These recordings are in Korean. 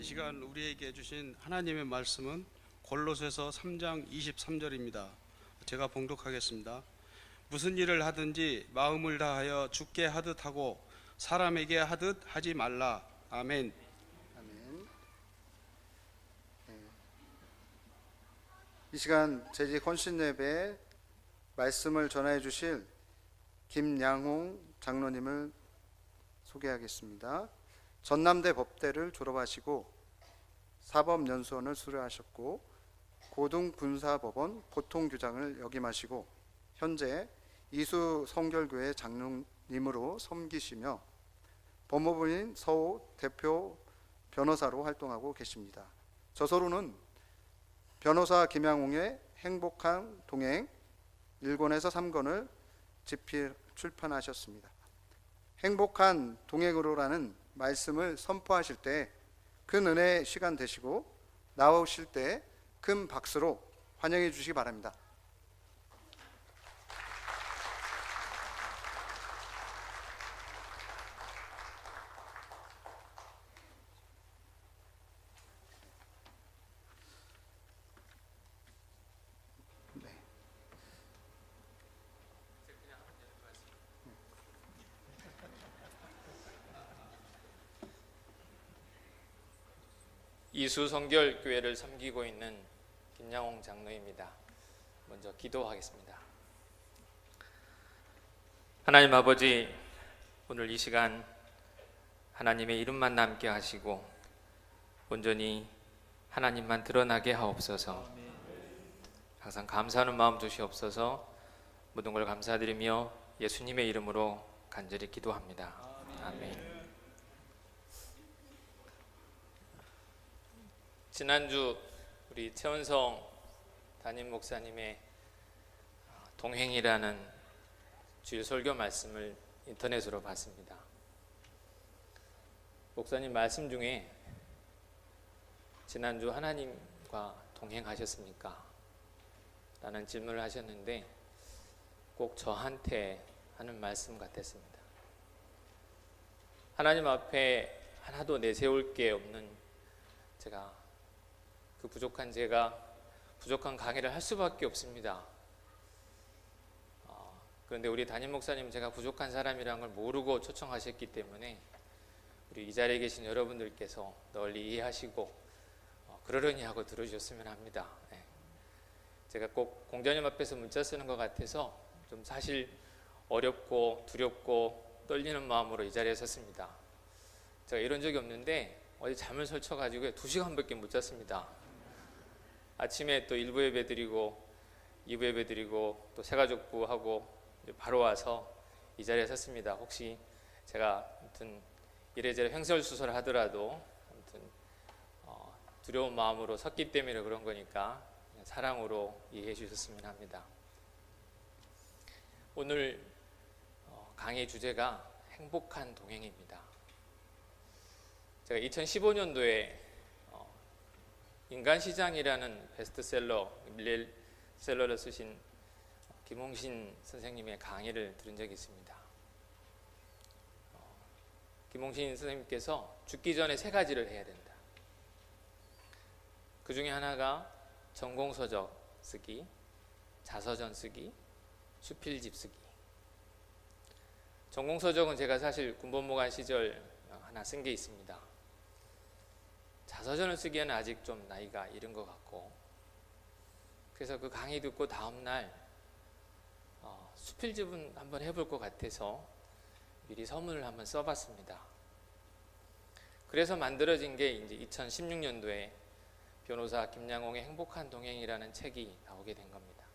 시간 우리에게 주신 하나님의 말씀은 골로새서 3장 23절입니다. 제가 봉독하겠습니다. 무슨 일을 하든지 마음을 다하여 주께 하듯 하고 사람에게 하듯 하지 말라. 아멘. 아멘. 이 시간 재직 헌신 예배 말씀을 전해 주실 김양홍 장로님을 소개하겠습니다. 전남대 법대를 졸업하시고 사법연수원을 수료하셨고 고등군사법원 보통규장을 역임하시고 현재 이수성결교회 장로님으로 섬기시며 법무부인 서호 대표 변호사로 활동하고 계십니다. 저서로는 변호사 김양홍의 행복한 동행 1권에서 3권을 집필 출판하셨습니다. 행복한 동행으로라는 말씀을 선포하실 때 큰 은혜의 시간 되시고 나오실 때 큰 박수로 환영해 주시기 바랍니다. 이수성결교회를 섬기고 있는 김양홍 장로입니다. 먼저 기도하겠습니다. 하나님 아버지, 오늘 이 시간 하나님의 이름만 남게 하시고 온전히 하나님만 드러나게 하옵소서. 항상 감사하는 마음 주시옵소서. 모든 걸 감사드리며 예수님의 이름으로 간절히 기도합니다. 아멘. 지난주 우리 최원성 담임 목사님의 동행이라는 주일 설교 말씀을 인터넷으로 봤습니다. 목사님 말씀 중에 지난주 하나님과 동행하셨습니까? 라는 질문을 하셨는데 꼭 저한테 하는 말씀 같았습니다. 하나님 앞에 하나도 내세울 게 없는 제가, 그 부족한 제가 부족한 강의를 할 수밖에 없습니다. 그런데 우리 담임 목사님 제가 부족한 사람이라는 걸 모르고 초청하셨기 때문에 우리 이 자리에 계신 여러분들께서 널리 이해하시고 그러려니 하고 들어주셨으면 합니다. 제가 꼭 공자님 앞에서 문자 쓰는 것 같아서 좀 사실 어렵고 두렵고 떨리는 마음으로 이 자리에 섰습니다. 제가 이런 적이 없는데 어제 잠을 설쳐가지고 2시간밖에 못 잤습니다. 아침에 또 1부 예배 드리고 2부 예배 드리고 또 새가족부하고 바로 와서 이 자리에 섰습니다. 혹시 제가 아무튼 이래저래 횡설수설 하더라도 아무튼 두려운 마음으로 섰기 때문에 그런 거니까 사랑으로 이해해 주셨으면 합니다. 오늘 강의 주제가 행복한 동행입니다. 제가 2015년도에 인간시장이라는 베스트셀러, 밀리셀러를 쓰신 김홍신 선생님의 강의를 들은 적이 있습니다. 김홍신 선생님께서 죽기 전에 3가지를 해야 된다. 그 중에 하나가 전공서적 쓰기, 자서전 쓰기, 수필집 쓰기. 전공서적은 제가 사실 군법무관 시절 하나 쓴 게 있습니다. 자서전을 쓰기에는 아직 좀 나이가 이른 것 같고, 그래서 그 강의 듣고 다음날 수필집은 한번 해볼 것 같아서 미리 서문을 한번 써봤습니다. 그래서 만들어진 게 이제 2016년도에 변호사 김양홍의 행복한 동행이라는 책이 나오게 된 겁니다.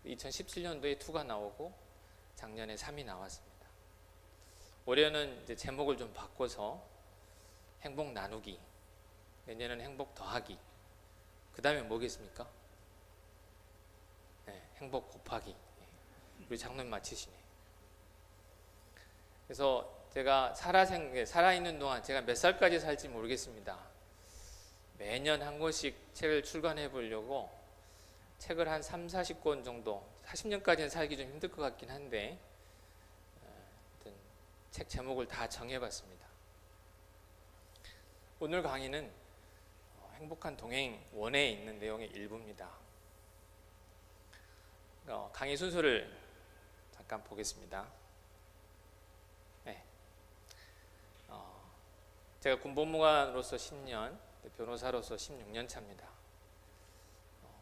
2017년도에 2가 나오고 작년에 3이 나왔습니다. 올해는 이제 제목을 좀 바꿔서 행복 나누기, 내년은 행복 더하기, 그 다음에 뭐겠습니까? 네, 행복 곱하기. 우리 장로님 맞히시네. 그래서 제가 살아있는 동안 제가 몇 살까지 살지 모르겠습니다. 매년 한 권씩 책을 출간해 보려고 책을 한 30-40권 정도, 40년까지는 살기 좀 힘들 것 같긴 한데 책 제목을 다 정해봤습니다. 오늘 강의는 행복한 동행 원에 있는 내용의 일부입니다. 강의 순서를 잠깐 보겠습니다. 네. 제가 군법무관으로서 10년, 변호사로서 16년 차입니다.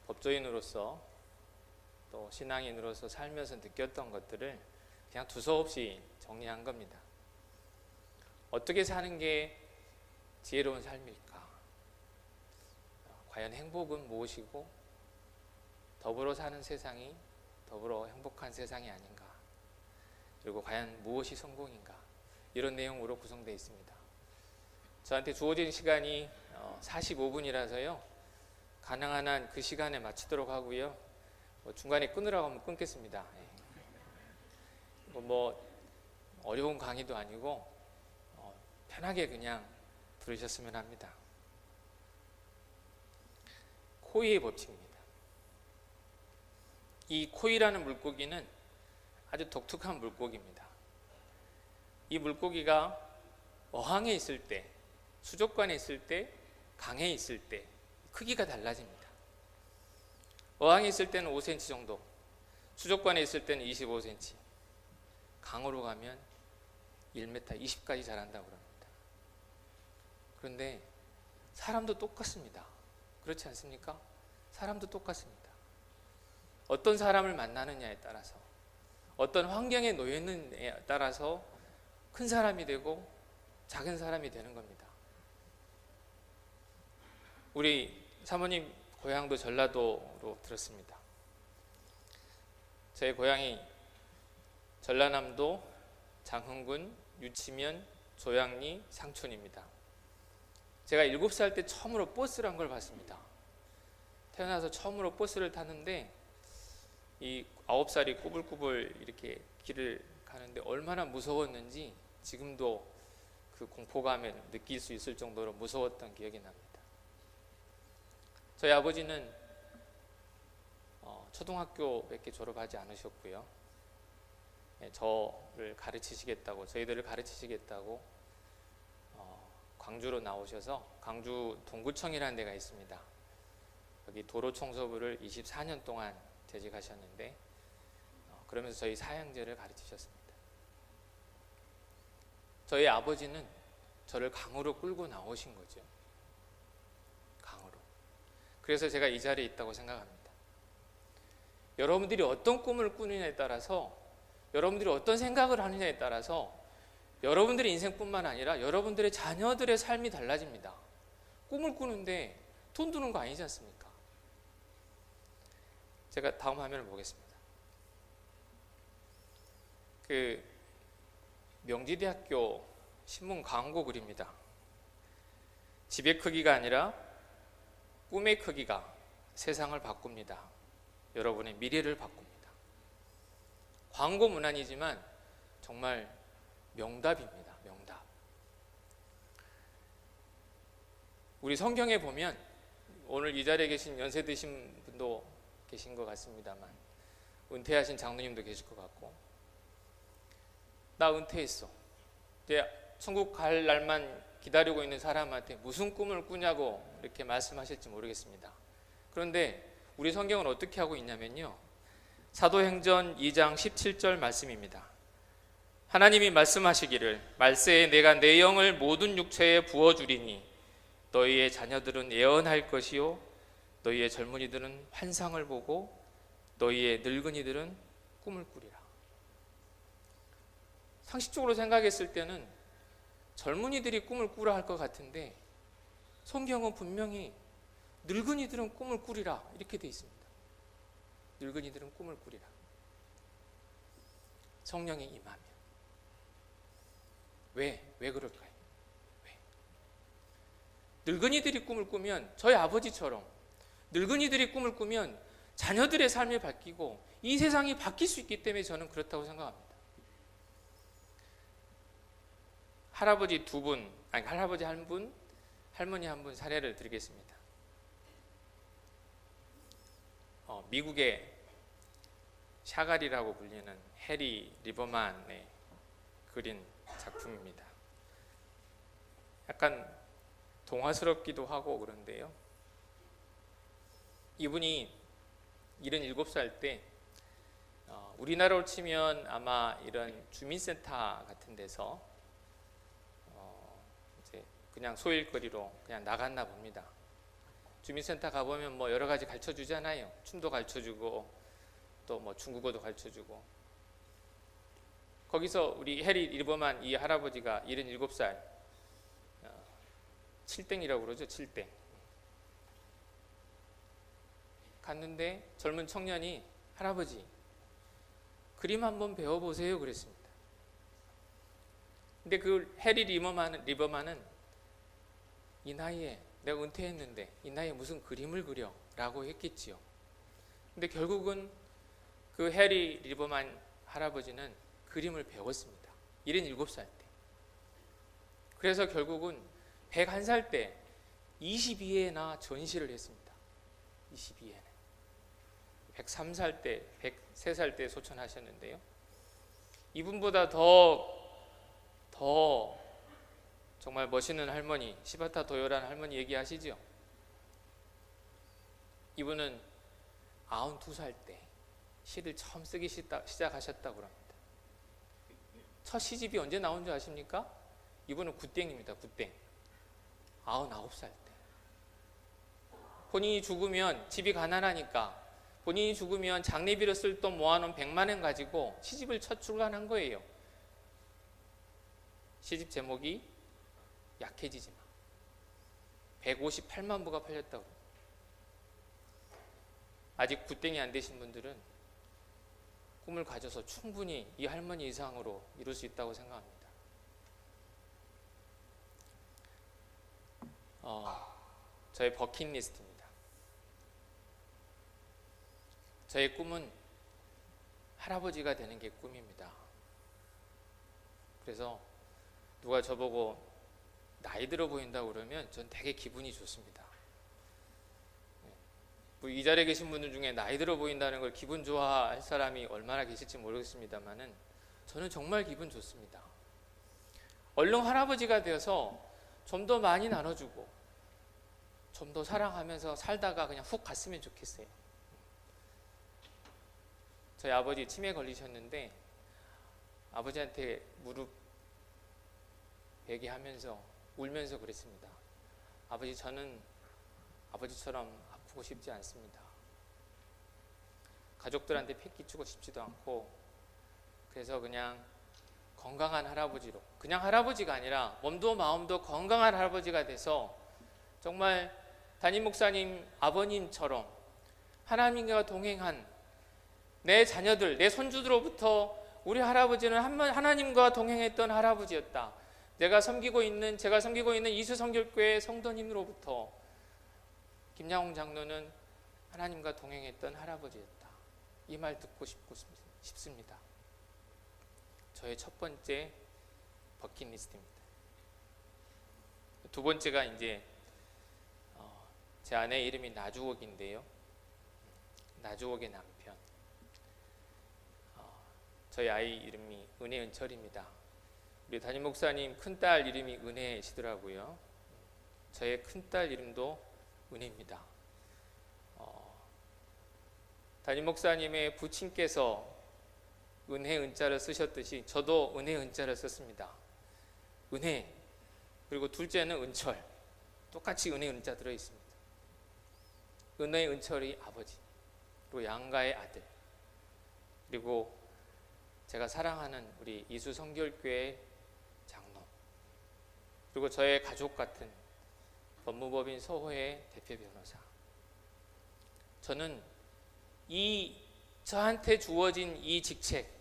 법조인으로서 또 신앙인으로서 살면서 느꼈던 것들을 그냥 두서없이 정리한 겁니다. 어떻게 사는 게 지혜로운 삶일까? 과연 행복은 무엇이고 더불어 사는 세상이 더불어 행복한 세상이 아닌가? 그리고 과연 무엇이 성공인가? 이런 내용으로 구성되어 있습니다. 저한테 주어진 시간이 45분이라서요. 가능한 한 그 시간에 마치도록 하고요. 중간에 끊으라고 하면 끊겠습니다. 뭐 어려운 강의도 아니고 편하게 그냥 들으셨으면 합니다. 코이의 법칙입니다. 이 코이라는 물고기는 아주 독특한 물고기입니다. 이 물고기가 어항에 있을 때, 수족관에 있을 때, 강에 있을 때 크기가 달라집니다. 어항에 있을 때는 5cm 정도, 수족관에 있을 때는 25cm, 강으로 가면 1m 20까지 자란다고 합니다. 그런데 사람도 똑같습니다. 그렇지 않습니까? 사람도 똑같습니다. 어떤 사람을 만나느냐에 따라서, 어떤 환경에 놓여 있느냐에 따라서 큰 사람이 되고 작은 사람이 되는 겁니다. 우리 사모님 고향도 전라도로 들었습니다. 제 고향이 전라남도 장흥군 유치면 조양리 상촌입니다. 제가 7살 때 처음으로 버스란 걸 봤습니다. 태어나서 처음으로 버스를 탔는데 이 9살이 꾸불꾸불 이렇게 길을 가는데 얼마나 무서웠는지 지금도 그 공포감을 느낄 수 있을 정도로 무서웠던 기억이 납니다. 저희 아버지는 초등학교밖에 졸업하지 않으셨고요. 저를 가르치시겠다고, 저희들을 가르치시겠다고 광주로 나오셔서 광주 동구청이라는 데가 있습니다. 여기 도로 청소부를 24년 동안 재직하셨는데 그러면서 저희 사형제를 가르치셨습니다. 저희 아버지는 저를 강으로 끌고 나오신 거죠. 강으로. 그래서 제가 이 자리에 있다고 생각합니다. 여러분들이 어떤 꿈을 꾸느냐에 따라서, 여러분들이 어떤 생각을 하느냐에 따라서 여러분들의 인생뿐만 아니라 여러분들의 자녀들의 삶이 달라집니다. 꿈을 꾸는데 돈 드는 거 아니지 않습니까? 제가 다음 화면을 보겠습니다. 그 명지대학교 신문 광고 글입니다. 집의 크기가 아니라 꿈의 크기가 세상을 바꿉니다. 여러분의 미래를 바꿉니다. 광고 문안이지만 정말 명답입니다. 명답. 우리 성경에 보면 오늘 이 자리에 계신 연세 드신 분도 계신 것 같습니다만 은퇴하신 장로님도 계실 것 같고, 나 은퇴했어, 이제 천국 갈 날만 기다리고 있는 사람한테 무슨 꿈을 꾸냐고 이렇게 말씀하실지 모르겠습니다. 그런데 우리 성경은 어떻게 하고 있냐면요, 사도행전 2장 17절 말씀입니다. 하나님이 말씀하시기를 말세에 내가 내 영을 모든 육체에 부어주리니 너희의 자녀들은 예언할 것이요 너희의 젊은이들은 환상을 보고 너희의 늙은이들은 꿈을 꾸리라. 상식적으로 생각했을 때는 젊은이들이 꿈을 꾸라 할 것 같은데 성경은 분명히 늙은이들은 꿈을 꾸리라 이렇게 돼 있습니다. 늙은이들은 꿈을 꾸리라. 성령이 임하면. 왜 그럴까요? 왜? 늙은이들이 꿈을 꾸면 저희 아버지처럼 늙은이들이 꿈을 꾸면 자녀들의 삶이 바뀌고 이 세상이 바뀔 수 있기 때문에 저는 그렇다고 생각합니다. 할아버지 두 분, 아니 할아버지 한 분, 할머니 한 분 사례를 드리겠습니다. 미국의 샤갈이라고 불리는 해리 리버만의 그린 작품입니다. 약간 동화스럽기도 하고 그런데요. 이분이 77살 때 우리나라로 치면 아마 이런 주민센터 같은 데서 이제 그냥 소일거리로 그냥 나갔나 봅니다. 주민센터 가보면 뭐 여러 가지 가르쳐 주잖아요. 춤도 가르쳐 주고 또 뭐 중국어도 가르쳐 주고. 거기서 우리 해리 리버만 이 할아버지가 77살 7땡이라고 그러죠. 7땡 갔는데 젊은 청년이 할아버지 그림 한번 배워보세요 그랬습니다. 근데 그 해리 리버만은 이 나이에 내가 은퇴했는데 이 나이에 무슨 그림을 그려 라고 했겠지요. 근데 결국은 그 해리 리버만 할아버지는 그림을 배웠습니다. 77살 때. 그래서 결국은 101살 때 22회나 전시를 했습니다. 22회는. 103살 때, 103살 때 소천하셨는데요. 이분보다 더 정말 멋있는 할머니, 시바타 도요라는 할머니 얘기하시죠? 이분은 92살 때 시를 처음 쓰기 시작하셨다고 합니다. 첫 시집이 언제 나온 줄 아십니까? 이분은 굿땡입니다. 굿땡. 99살 때. 본인이 죽으면 집이 가난하니까 본인이 죽으면 장례비로 쓸 돈 모아놓은 100만 원 가지고 시집을 첫 출간한 거예요. 시집 제목이 약해지지 마. 158만 부가 팔렸다고. 아직 굿땡이 안 되신 분들은 꿈을 가져서 충분히 이 할머니 이상으로 이룰 수 있다고 생각합니다. 저의 버킷리스트입니다. 저의 꿈은 할아버지가 되는 게 꿈입니다. 그래서 누가 저보고 나이 들어 보인다고 그러면 전 되게 기분이 좋습니다. 이 자리에 계신 분들 중에 나이 들어 보인다는 걸 기분 좋아할 사람이 얼마나 계실지 모르겠습니다만은 저는 정말 기분 좋습니다. 얼른 할아버지가 되어서 좀 더 많이 나눠주고 좀 더 사랑하면서 살다가 그냥 훅 갔으면 좋겠어요. 저희 아버지 치매 걸리셨는데 아버지한테 무릎 베게 하면서 울면서 그랬습니다. 아버지, 저는 아버지처럼 아프고 싶지 않습니다. 가족들한테 패기치고 싶지도 않고 그래서 그냥 건강한 할아버지로, 그냥 할아버지가 아니라 몸도 마음도 건강한 할아버지가 돼서 정말 담임 목사님 아버님처럼 하나님과 동행한 내 자녀들, 내 손주들로부터 우리 할아버지는 하나님과 동행했던 할아버지였다. 제가 섬기고 있는 이수성결교회 성도님으로부터 김양홍 장로는 하나님과 동행했던 할아버지였다. 이 말 듣고 싶습니다. 저의 첫 번째 버킷리스트입니다. 두 번째가 이제 제 아내 이름이 나주옥인데요. 나주옥의 남편. 저희 아이 이름이 은혜은철입니다. 우리 담임 목사님 큰딸 이름이 은혜시더라고요. 저의 큰딸 이름도 은혜입니다. 담임 목사님의 부친께서 은혜 은자를 쓰셨듯이 저도 은혜 은자를 썼습니다. 은혜, 그리고 둘째는 은철, 똑같이 은혜 은자 들어있습니다. 은혜 은철이 아버지, 그리고 양가의 아들, 그리고 제가 사랑하는 우리 이수 성결교회 장로, 그리고 저의 가족 같은 법무법인 서호의 대표 변호사. 저는 저한테 주어진 이 직책,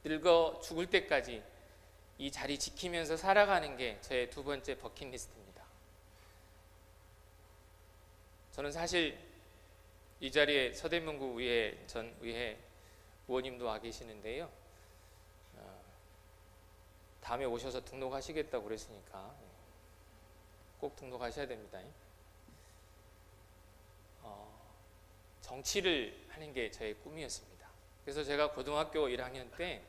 늙어 죽을 때까지 이 자리 지키면서 살아가는 게 저의 두 번째 버킷리스트입니다. 저는 사실 이 자리에 서대문구 의회 전 의회 의원님도 와 계시는데요. 다음에 오셔서 등록하시겠다고 그랬으니까 꼭 등록하셔야 됩니다. 정치를 하는 게 저의 꿈이었습니다. 그래서 제가 고등학교 1학년 때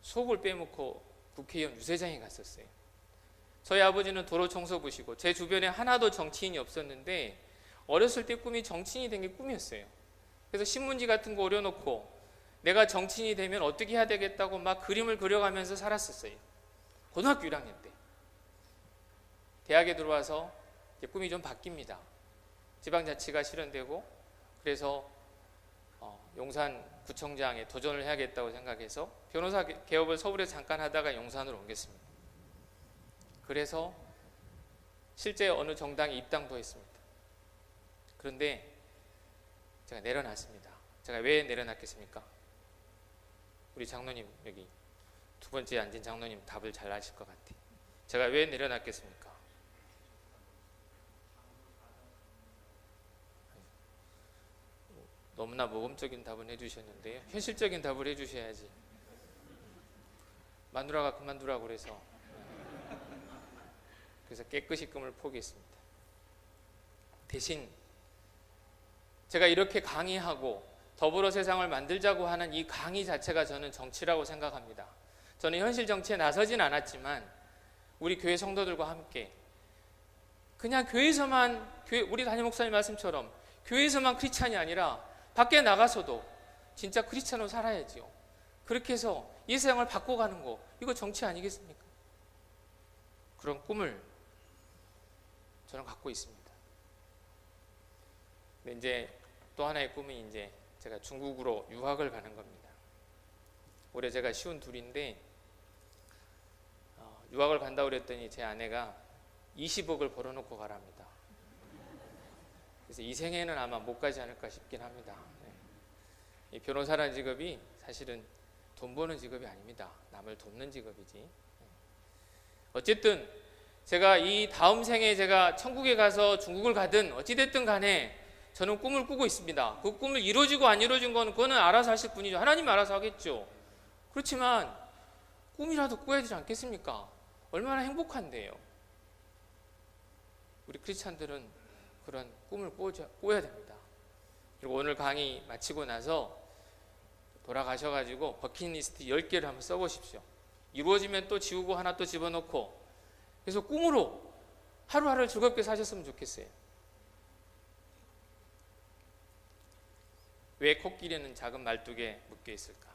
수업을 빼먹고 국회의원 유세장에 갔었어요. 저희 아버지는 도로 청소부시고 제 주변에 하나도 정치인이 없었는데 어렸을 때 꿈이 정치인이 된 게 꿈이었어요. 그래서 신문지 같은 거 오려놓고 내가 정치인이 되면 어떻게 해야 되겠다고 막 그림을 그려가면서 살았었어요. 고등학교 1학년 때. 대학에 들어와서 이제 꿈이 좀 바뀝니다. 지방자치가 실현되고 그래서 용산구청장에 도전을 해야겠다고 생각해서 변호사 개업을 서울에 잠깐 하다가 용산으로 옮겼습니다. 그래서 실제 어느 정당에 입당도 했습니다. 그런데 제가 내려놨습니다. 제가 왜 내려놨겠습니까? 우리 장로님, 여기 두 번째 앉은 장로님 답을 잘 아실 것 같아요. 제가 왜 내려놨겠습니까? 너무나 모범적인 답은 해주셨는데요. 현실적인 답을 해주셔야지. 마누라가 그만두라고 그래서 깨끗이 꿈을 포기했습니다. 대신 제가 이렇게 강의하고 더불어 세상을 만들자고 하는 이 강의 자체가 저는 정치라고 생각합니다. 저는 현실 정치에 나서진 않았지만 우리 교회 성도들과 함께 그냥 교회에서만, 우리 담임 목사님 말씀처럼 교회에서만 크리스찬이 아니라 밖에 나가서도 진짜 크리스찬으로 살아야지요. 그렇게 해서 이 세상을 바꿔가는 거, 이거 정치 아니겠습니까? 그런 꿈을 저는 갖고 있습니다. 근데 이제 또 하나의 꿈이 이제 제가 중국으로 유학을 가는 겁니다. 올해 제가 쉬운 둘인데 유학을 간다고 그랬더니 제 아내가 20억을 벌어놓고 가랍니다. 그래서 이 생에는 아마 못 가지 않을까 싶긴 합니다. 이 변호사라는 직업이 사실은 돈 버는 직업이 아닙니다. 남을 돕는 직업이지. 어쨌든 제가 이 다음 생에 제가 천국에 가서 중국을 가든 어찌됐든 간에 저는 꿈을 꾸고 있습니다. 그 꿈을 이루어지고 안 이루어진 건 그거는 알아서 하실 분이죠. 하나님이 알아서 하겠죠. 그렇지만 꿈이라도 꿔야 되지 않겠습니까? 얼마나 행복한데요. 우리 크리스찬들은 그런 꿈을 꿔야 됩니다. 그리고 오늘 강의 마치고 나서 돌아가셔가지고 버킷리스트 10개를 한번 써보십시오. 이루어지면 또 지우고 하나 또 집어넣고, 그래서 꿈으로 하루하루를 즐겁게 사셨으면 좋겠어요. 왜 코끼리는 작은 말뚝에 묶여 있을까?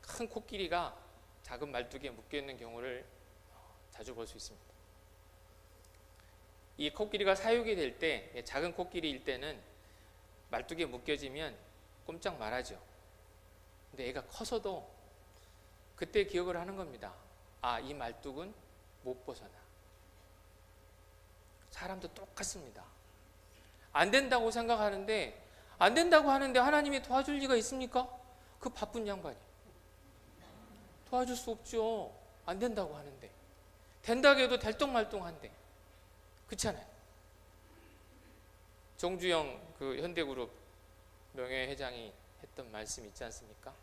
큰 코끼리가 작은 말뚝에 묶여 있는 경우를 자주 볼 수 있습니다. 이 코끼리가 사육이 될 때, 작은 코끼리일 때는 말뚝에 묶여지면 꼼짝 말하죠. 근데 애가 커서도 그때 기억을 하는 겁니다. 아, 이 말뚝은 못 벗어나. 사람도 똑같습니다. 안 된다고 생각하는데, 안 된다고 하는데 하나님이 도와줄 리가 있습니까? 그 바쁜 양반이 도와줄 수 없죠. 안 된다고 하는데. 된다고 해도 될똥말똥한데. 그렇잖아요. 정주영 그 현대그룹 명예회장이 했던 말씀 있지 않습니까?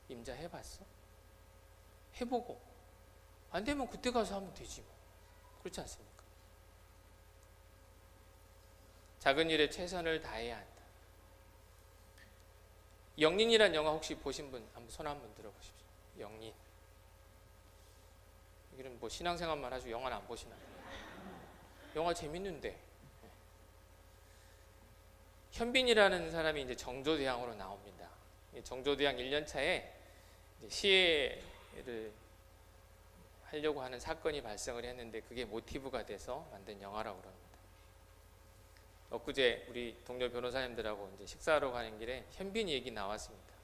임자 해봤어? 해보고 안 되면 그때 가서 하면 되지 뭐. 그렇지 않습니까? 작은 일에 최선을 다해야 한다. 영린이란 영화 혹시 보신 분 한번 손 한번 들어보십시오. 영린. 여기는 뭐 신앙생활만 하시고 영화는 안 보시나요? 영화 재밌는데. 현빈이라는 사람이 이제 정조대왕으로 나옵니다. 정조대왕 1년 차에 시해를 하려고 하는 사건이 발생을 했는데 그게 모티브가 돼서 만든 영화라고 그럽니다. 엊그제 우리 동료 변호사님들하고 이제 식사하러 가는 길에 현빈이 얘기 나왔습니다.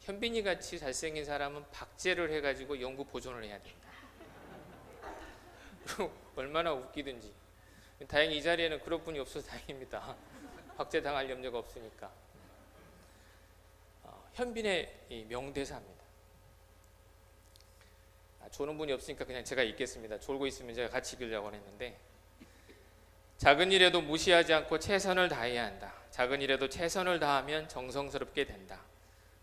현빈이 같이 잘생긴 사람은 박제를 해가지고 영구 보존을 해야 된다. 얼마나 웃기든지. 다행히 이 자리에는 그럴 분이 없어서 다행입니다. 박제당할 염려가 없으니까. 현빈의 이 명대사입니다. 조는 분이 없으니까 그냥 제가 읽겠습니다. 졸고 있으면 제가 같이 읽으려고 했는데, 작은 일에도 무시하지 않고 최선을 다해야 한다. 작은 일에도 최선을 다하면 정성스럽게 된다.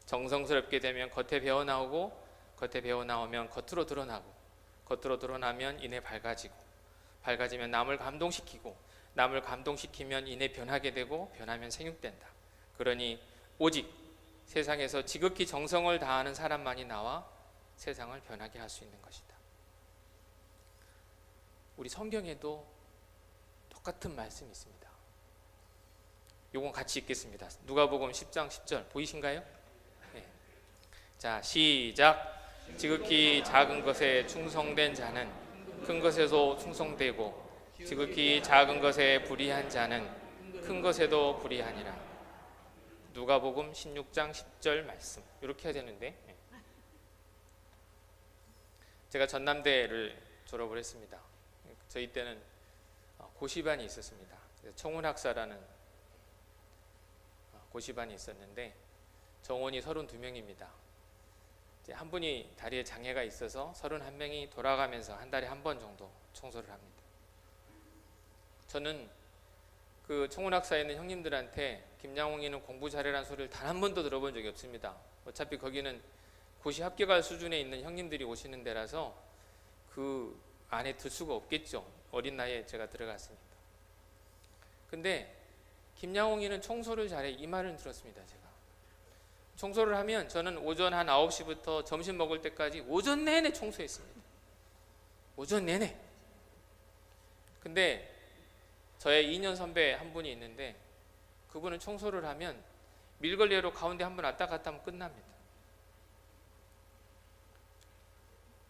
정성스럽게 되면 겉에 배어나오고, 겉에 배어나오면 겉으로 드러나고, 겉으로 드러나면 이내 밝아지고, 밝아지면 남을 감동시키고, 남을 감동시키면 이내 변하게 되고, 변하면 생육된다. 그러니 오직 세상에서 지극히 정성을 다하는 사람만이 나와 세상을 변하게 할 수 있는 것이다. 우리 성경에도 똑같은 말씀이 있습니다. 요건 같이 읽겠습니다. 누가복음 10장 10절 보이신가요? 네. 자, 시작. 지극히 작은 것에 충성된 자는 큰 것에도 충성되고 지극히 작은 것에 불의한 자는 큰 것에도 불의하니라. 누가복음 16장 10절 말씀. 이렇게 해야 되는데 제가 전남대를 졸업을 했습니다. 저희 때는 고시반이 있었습니다. 청운학사라는 고시반이 있었는데 정원이 32명입니다. 한 분이 다리에 장애가 있어서 31명이 돌아가면서 한 달에 한 번 정도 청소를 합니다. 저는 그 청운학사에 있는 형님들한테 김양홍이는 공부 잘해라는 소리를 단 한 번도 들어본 적이 없습니다. 어차피 거기는 고시 합격할 수준에 있는 형님들이 오시는 데라서 그 안에 들 수가 없겠죠. 어린 나이에 제가 들어갔으니까. 근데 김양홍이는 청소를 잘해, 이 말을 들었습니다. 제가 청소를 하면 저는 오전 한 9시부터 점심 먹을 때까지 오전 내내 청소했습니다. 오전 내내. 근데 저의 2년 선배 한 분이 있는데 그분은 청소를 하면 밀걸레로 가운데 한 번 왔다 갔다 하면 끝납니다.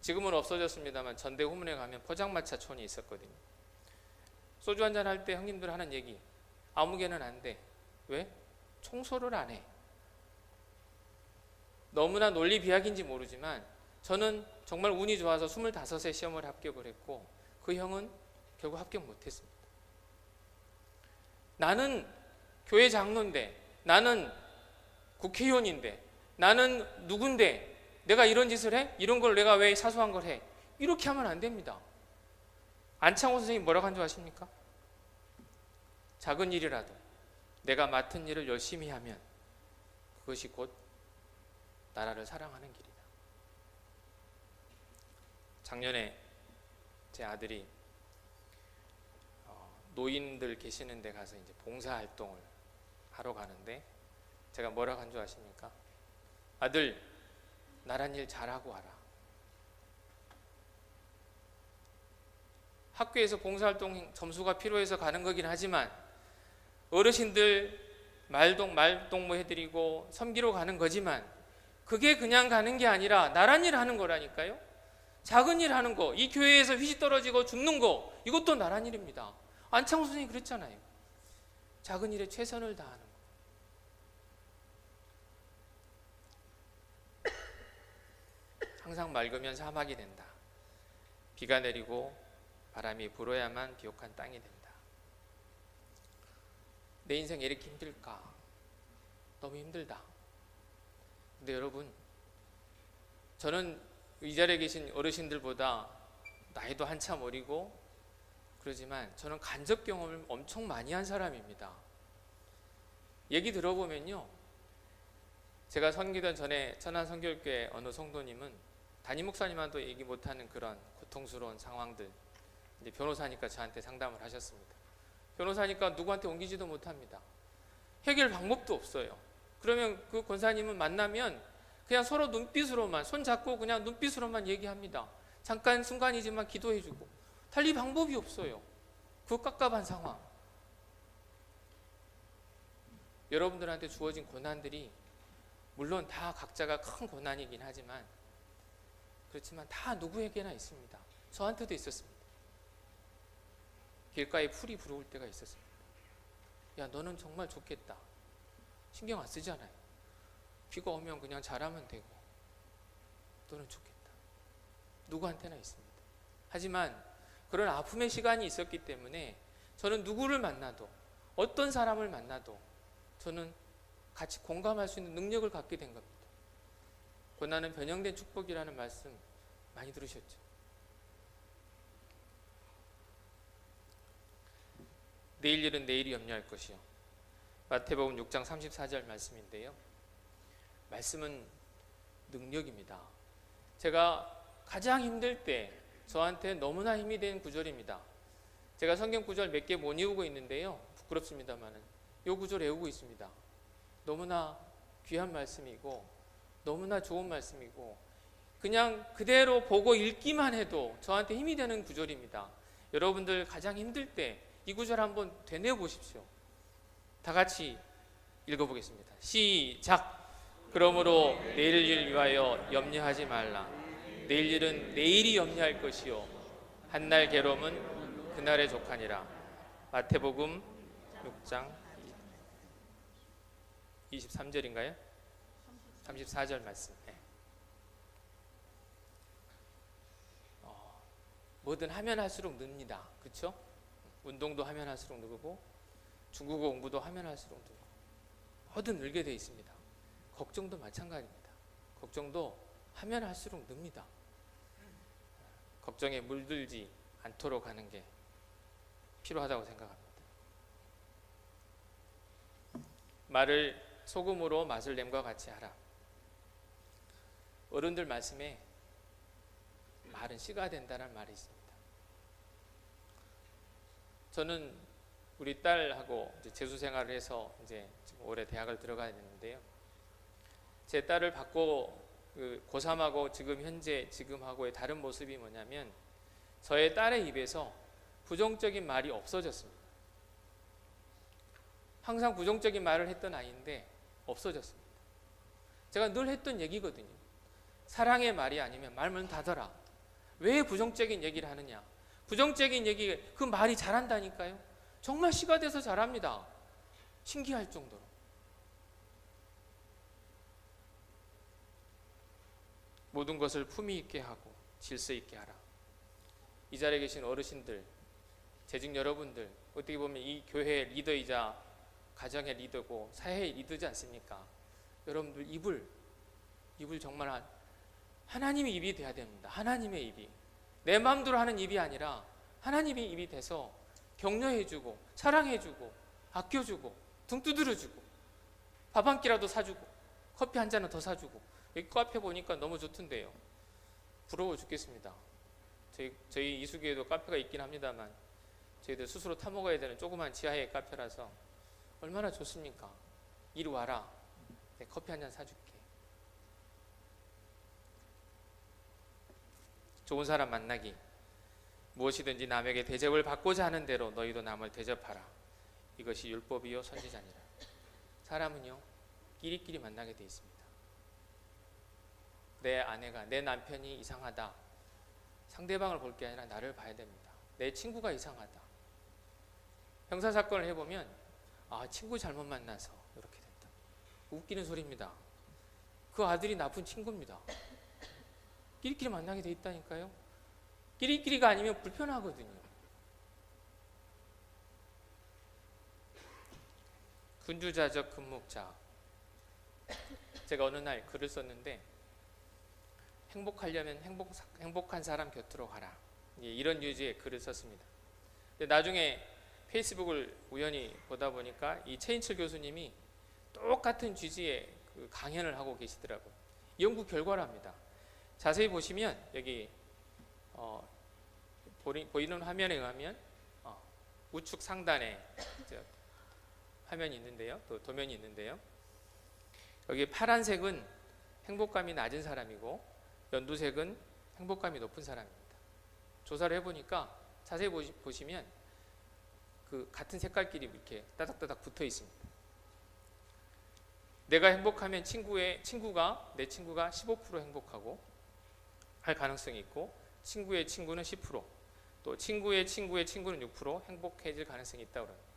지금은 없어졌습니다만 전대 후문에 가면 포장마차촌이 있었거든요. 소주 한잔 할 때 형님들 하는 얘기, 아무개는 안 돼. 왜? 청소를 안 해. 너무나 논리 비약인지 모르지만 저는 정말 운이 좋아서 25세 시험을 합격을 했고 그 형은 결국 합격 못했습니다. 나는 교회 장로인데, 나는 국회의원인데, 나는 누군데 내가 이런 짓을 해? 이런 걸 내가 왜 사소한 걸 해? 이렇게 하면 안 됩니다. 안창호 선생님 뭐라고 한 줄 아십니까? 작은 일이라도 내가 맡은 일을 열심히 하면 그것이 곧 나라를 사랑하는 길이다. 작년에 제 아들이 노인들 계시는 데 가서 이제 봉사활동을 하러 가는데 제가 뭐라고 한 줄 아십니까? 아들, 나란 일 잘하고 와라. 학교에서 봉사활동 점수가 필요해서 가는 거긴 하지만 어르신들 말동무 해드리고 섬기러 가는 거지만 그게 그냥 가는 게 아니라 나란 일 하는 거라니까요. 작은 일 하는 거, 이 교회에서 휘지 떨어지고 죽는 거, 이것도 나란 일입니다. 안창호 선생님이 그랬잖아요. 작은 일에 최선을 다하는 거. 항상 맑으면 사막이 된다. 비가 내리고 바람이 불어야만 비옥한 땅이 된다. 내 인생 왜 이렇게 힘들까? 너무 힘들다. 근데 여러분, 저는 이 자리에 계신 어르신들보다 나이도 한참 어리고 그러지만 저는 간접 경험을 엄청 많이 한 사람입니다. 얘기 들어보면요, 제가 섬기던 전에 천안 성결교회 어느 성도님은 담임 목사님한테도 얘기 못하는 그런 고통스러운 상황들, 이제 변호사니까 저한테 상담을 하셨습니다. 변호사니까 누구한테 옮기지도 못합니다. 해결 방법도 없어요. 그러면 그 권사님은 만나면 그냥 서로 눈빛으로만, 손 잡고 그냥 눈빛으로만 얘기합니다. 잠깐 순간이지만 기도해주고 달리 방법이 없어요. 그 깝깝한 상황. 여러분들한테 주어진 고난들이 물론 다 각자가 큰 고난이긴 하지만 그렇지만 다 누구에게나 있습니다. 저한테도 있었습니다. 길가에 풀이 부러울 때가 있었습니다. 야, 너는 정말 좋겠다. 신경 안 쓰잖아요. 비가 오면 그냥 잘하면 되고 너는 좋겠다. 누구한테나 있습니다. 하지만 그런 아픔의 시간이 있었기 때문에 저는 누구를 만나도 어떤 사람을 만나도 저는 같이 공감할 수 있는 능력을 갖게 된 겁니다. 고난은 변형된 축복이라는 말씀 많이 들으셨죠? 내일 일은 내일이 염려할 것이요. 마태복음 6장 34절 말씀인데요. 말씀은 능력입니다. 제가 가장 힘들 때 저한테 너무나 힘이 된 구절입니다. 제가 성경 구절 몇 개 못 외우고 있는데요. 부끄럽습니다만은 이 구절 외우고 있습니다. 너무나 귀한 말씀이고 너무나 좋은 말씀이고 그냥 그대로 보고 읽기만 해도 저한테 힘이 되는 구절입니다. 여러분들 가장 힘들 때 이 구절 한번 되뇌어 보십시오. 다 같이 읽어보겠습니다. 시작. 그러므로 내일 일 위하여 염려하지 말라. 내일 일은 내일이 염려할 것이요 한날 괴로움은 그날의 족하니라. 마태복음 6장 23절인가요? 34절 말씀. 네. 뭐든 하면 할수록 늡니다. 그렇죠? 운동도 하면 할수록 늘고 중국어 공부도 하면 할수록 늘고 뭐든 늘게 돼 있습니다. 걱정도 마찬가지입니다. 걱정도 하면 할수록 늡니다. 걱정에 물들지 않도록 하는 게 필요하다고 생각합니다. 말을 소금으로 맛을 냄과 같이 하라. 어른들 말씀에 말은 씨가 된다는 말이 있습니다. 저는 우리 딸하고 이제 재수 생활을 해서 이제 지금 올해 대학을 들어가야 되는데요. 제 딸을 받고 고3하고 지금 현재 지금하고의 다른 모습이 뭐냐면 저의 딸의 입에서 부정적인 말이 없어졌습니다. 항상 부정적인 말을 했던 아이인데 없어졌습니다. 제가 늘 했던 얘기거든요. 사랑의 말이 아니면 말문 닫아라. 왜 부정적인 얘기를 하느냐? 부정적인 얘기, 그 말이 잘한다니까요. 정말 씨가 돼서 잘합니다. 신기할 정도로. 모든 것을 품위 있게 하고 질서 있게 하라. 이 자리에 계신 어르신들, 재직 여러분들, 어떻게 보면 이 교회의 리더이자 가정의 리더고 사회의 리더지 않습니까? 여러분들 입을 정말 하나님의 입이 돼야 됩니다. 하나님의 입이. 내 마음대로 하는 입이 아니라 하나님의 입이 돼서 격려해주고 사랑해주고 아껴주고 등 두드려주고 밥 한 끼라도 사주고 커피 한 잔은 더 사주고. 여기 카페 보니까 너무 좋던데요. 부러워 죽겠습니다. 저희 이수교에도 카페가 있긴 합니다만 저희들 스스로 타먹어야 되는 조그만 지하의 카페라서 얼마나 좋습니까? 이리 와라. 내 커피 한 잔 사줄게. 좋은 사람 만나기. 무엇이든지 남에게 대접을 받고자 하는 대로 너희도 남을 대접하라. 이것이 율법이요 선지자니라. 사람은요 끼리끼리 만나게 돼 있습니다. 내 아내가, 내 남편이 이상하다. 상대방을 볼 게 아니라 나를 봐야 됩니다. 내 친구가 이상하다. 형사사건을 해보면 친구 잘못 만나서 이렇게 됐다. 웃기는 소리입니다. 그 아들이 나쁜 친구입니다. 끼리끼리 만나게 돼 있다니까요. 끼리끼리가 아니면 불편하거든요. 군주자적 금목자. 제가 어느 날 글을 썼는데 행복하려면 행복한 사람 곁으로 가라. 이런 유지의 글을 썼습니다. 근데 나중에 페이스북을 우연히 보다 보니까 이 최인철 교수님이 똑같은 취지의 그 강연을 하고 계시더라고요. 연구 결과랍니다. 자세히 보시면 여기 보이는 화면에 의하면 우측 상단에 화면이 있는데요. 또 도면이 있는데요. 여기 파란색은 행복감이 낮은 사람이고 연두색은 행복감이 높은 사람입니다. 조사를 해보니까 자세히 보시면 그 같은 색깔끼리 이렇게 따닥따닥 붙어 있습니다. 내가 행복하면 내 친구가 15% 행복하고 할 가능성이 있고 친구의 친구는 10%, 또 친구의 친구의 친구는 6% 행복해질 가능성이 있다고 합니다.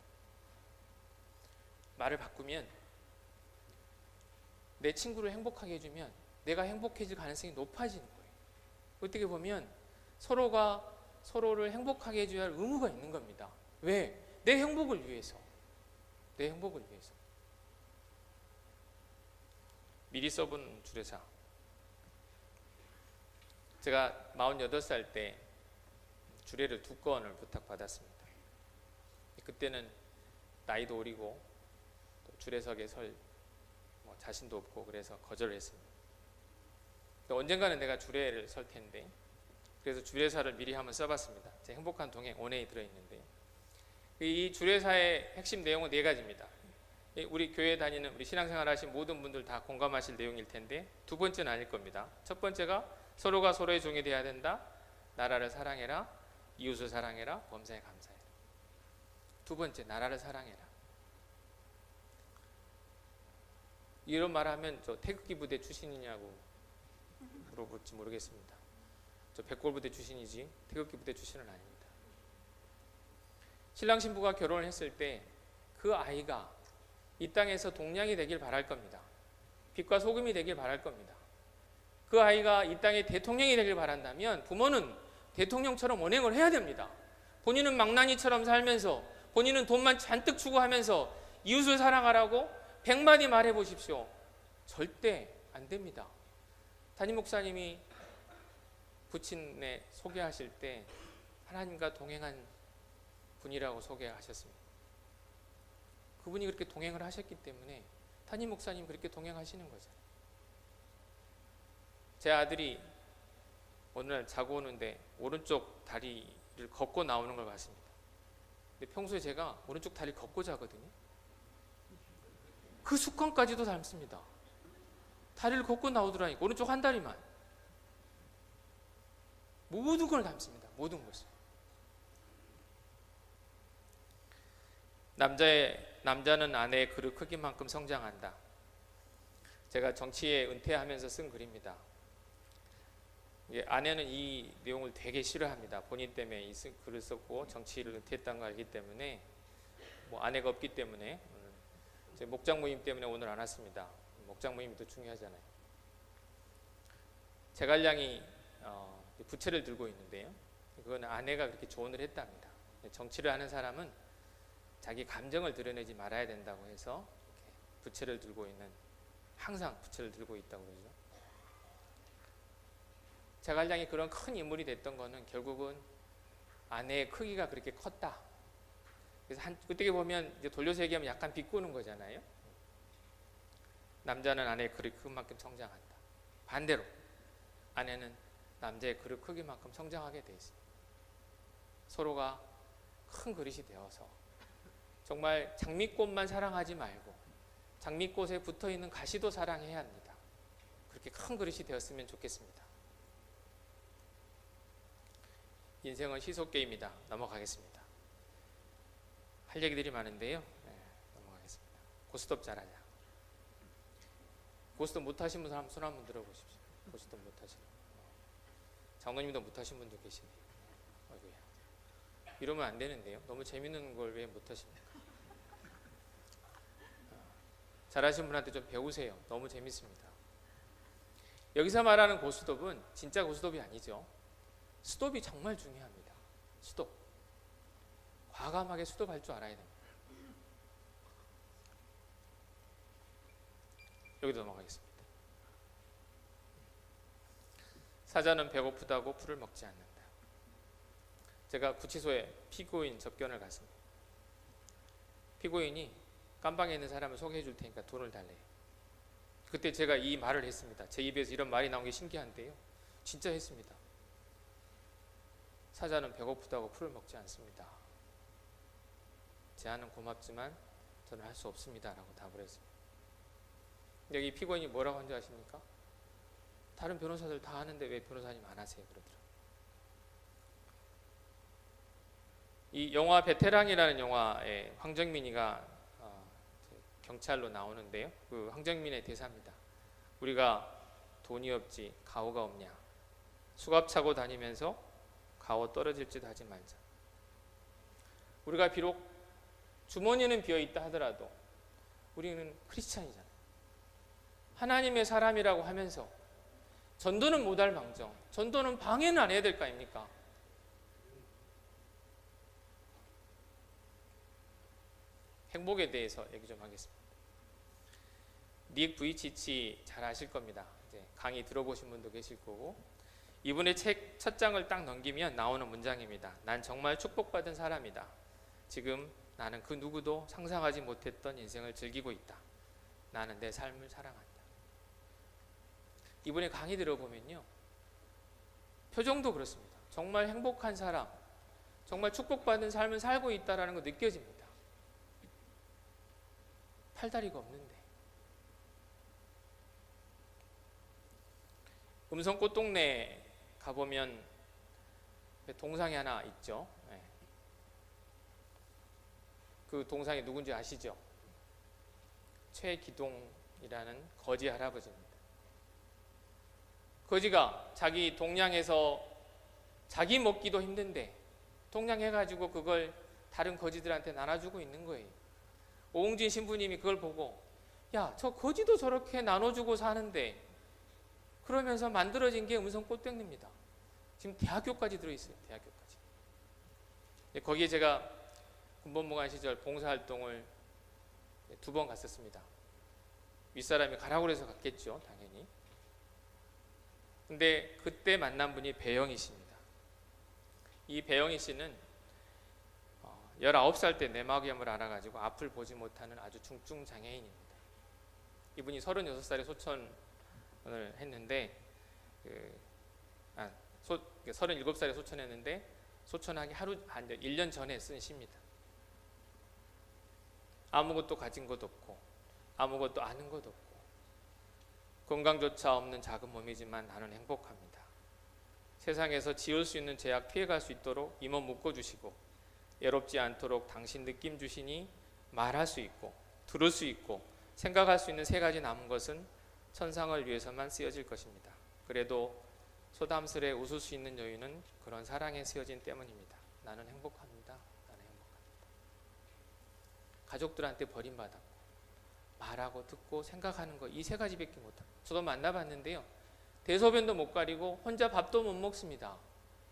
말을 바꾸면 내 친구를 행복하게 해주면 내가 행복해질 가능성이 높아지는 거예요. 어떻게 보면 서로가 서로를 행복하게 해줘야 할 의무가 있는 겁니다. 왜? 내 행복을 위해서. 내 행복을 위해서. 미리 써본 주례사. 제가 48살 때 주례를 2건을 부탁받았습니다. 그때는 나이도 어리고 또 주례석에 설 자신도 없고 그래서 거절을 했습니다. 언젠가는 내가 주례를 설 텐데 그래서 주례사를 미리 한번 써봤습니다. 제 행복한 동행 온해에 들어있는데 이 주례사의 핵심 내용은 4가지입니다. 우리 교회 다니는 우리 신앙생활 하신 모든 분들 다 공감하실 내용일 텐데 두 번째는 아닐 겁니다. 첫 번째가 서로가 서로의 종이 되어야 된다. 나라를 사랑해라. 이웃을 사랑해라, 범사에 감사해라. 두 번째, 나라를 사랑해라. 이런 말하면 저 태극기 부대 출신이냐고 물어볼지 모르겠습니다. 저 백골 부대 출신이지 태극기 부대 출신은 아닙니다. 신랑 신부가 결혼을 했을 때 그 아이가 이 땅에서 동량이 되길 바랄 겁니다. 빛과 소금이 되길 바랄 겁니다. 그 아이가 이 땅의 대통령이 되길 바란다면 부모는 대통령처럼 언행을 해야 됩니다. 본인은 망나니처럼 살면서 본인은 돈만 잔뜩 추구하면서 이웃을 사랑하라고 100마디 말해 보십시오. 절대 안 됩니다. 담임 목사님이 부친에 소개하실 때 하나님과 동행한 분이라고 소개하셨습니다. 그분이 그렇게 동행을 하셨기 때문에 담임 목사님 그렇게 동행하시는 거죠. 제 아들이 오늘 자고 오는데 오른쪽 다리를 걷고 나오는 걸 봤습니다. 근데 평소에 제가 오른쪽 다리를 걷고 자거든요. 그 습관까지도 닮습니다. 다리를 걷고 나오더라니까 오른쪽 한 다리만. 모든 걸 닮습니다. 모든 것을. 남자는 아내의 그릇 크기만큼 성장한다. 제가 정치에 은퇴하면서 쓴 글입니다. 아내는 이 내용을 되게 싫어합니다. 본인 때문에 이 글을 썼고 정치를 은퇴했다는 걸 알기 때문에 뭐 아내가 없기 때문에 제 목장 모임 때문에 오늘 안 왔습니다. 목장 모임이 더 중요하잖아요. 제갈량이 부채를 들고 있는데요. 그건 아내가 그렇게 조언을 했답니다. 정치를 하는 사람은 자기 감정을 드러내지 말아야 된다고 해서 부채를 들고 있는 항상 부채를 들고 있다고 그러죠. 제갈량이 그런 큰 인물이 됐던 거는 결국은 아내의 크기가 그렇게 컸다. 그래서 그때 보면 이제 돌려서 얘기하면 약간 비꼬는 거잖아요. 남자는 아내의 그릇 크기만큼 성장한다. 반대로 아내는 남자의 그릇 크기만큼 성장하게 돼 있습니다. 서로가 큰 그릇이 되어서 정말 장미꽃만 사랑하지 말고 장미꽃에 붙어있는 가시도 사랑해야 합니다. 그렇게 큰 그릇이 되었으면 좋겠습니다. 인생은 시소게임이다. 넘어가겠습니다. 할 얘기들이 많은데요. 넘어가겠습니다. 고스톱 잘하자. 고스톱 못하신 분 사람 손 한번 들어보십시오. 고스톱 못하시는 분. 장로님도 못하신 분도 계시네요. 아이고야. 이러면 안 되는데요. 너무 재밌는 걸 왜 못하십니까? 잘하신 분한테 좀 배우세요. 너무 재밌습니다. 여기서 말하는 고스톱은 진짜 고스톱이 아니죠. 스톱이 정말 중요합니다. 스톱. 과감하게 스톱할 줄 알아야 됩니다. 여기도 넘어가겠습니다. 사자는 배고프다고 풀을 먹지 않는다. 제가 구치소에 피고인 접견을 갔습니다. 피고인이 깜방에 있는 사람을 소개해 줄 테니까 돈을 달래요. 그때 제가 이 말을 했습니다. 제 입에서 이런 말이 나온 게 신기한데요. 진짜 했습니다. 사자는 배고프다고 풀을 먹지 않습니다. 제안은 고맙지만 저는 할 수 없습니다. 라고 답을 했습니다. 여기 피고인이 뭐라고 한지 아십니까? 다른 변호사들 다 하는데 왜 변호사님 안 하세요? 그러더라고요. 이 영화 베테랑이라는 영화에 황정민이가 경찰로 나오는데요. 그 황정민의 대사입니다. 우리가 돈이 없지 가오가 없냐. 수갑 차고 다니면서 가오 떨어질 짓 하지 말자. 우리가 비록 주머니는 비어있다 하더라도 우리는 크리스찬이잖아요. 하나님의 사람이라고 하면서 전도는 못할 망정, 전도는 방해는 안 해야 될 거 아닙니까? 행복에 대해서 얘기 좀 하겠습니다. 닉 부이치치 잘 아실 겁니다. 이제 강의 들어보신 분도 계실 거고, 이분의 책 첫 장을 딱 넘기면 나오는 문장입니다. 난 정말 축복받은 사람이다. 지금 나는 그 누구도 상상하지 못했던 인생을 즐기고 있다. 나는 내 삶을 사랑한다. 이분의 강의 들어보면요, 표정도 그렇습니다. 정말 행복한 사람, 정말 축복받은 삶을 살고 있다는 거 느껴집니다. 팔다리가 없는데. 음성 꽃동네 가보면 동상이 하나 있죠. 예. 그 동상이 누군지 아시죠? 최기동이라는 거지 할아버지입니다. 거지가 자기 동냥해서 자기 먹기도 힘든데 동냥해가지고 그걸 다른 거지들한테 나눠주고 있는 거예요. 오웅진 신부님이 그걸 보고 야, 저 거지도 저렇게 나눠주고 사는데 그러면서 만들어진 게 음성 꽃병입니다. 지금 대학교까지 들어있어요. 대학교까지. 거기에 제가 군법무관 시절 봉사활동을 2번 갔었습니다. 윗사람이 가라고 그래서 갔겠죠. 당연히. 근데 그때 만난 분이 배영희 씨입니다. 이 배영희 씨는 19살 때 내막염을 앓아가지고 앞을 보지 못하는 아주 중증 장애인입니다. 이분이 36살에 소천을 했는데 37살에 소천했는데 소천하기 한 1년 전에 쓴 시입니다. 아무것도 가진 것도 없고 아무것도 아는 것도 없고 건강조차 없는 작은 몸이지만 나는 행복합니다. 세상에서 지을 수 있는 제약 피해갈 수 있도록 이 몸 묶어주시고 외롭지 않도록 당신 느낌 주시니 말할 수 있고 들을 수 있고 생각할 수 있는 3가지 남은 것은 천상을 위해서만 쓰여질 것입니다. 그래도 소담스레 웃을 수 있는 여유는 그런 사랑에 쓰여진 때문입니다. 나는 행복합니다. 나는 행복합니다. 가족들한테 버림받았고 말하고 듣고 생각하는 거 이 3가지밖에 못합니다. 저도 만나봤는데요. 대소변도 못 가리고 혼자 밥도 못 먹습니다.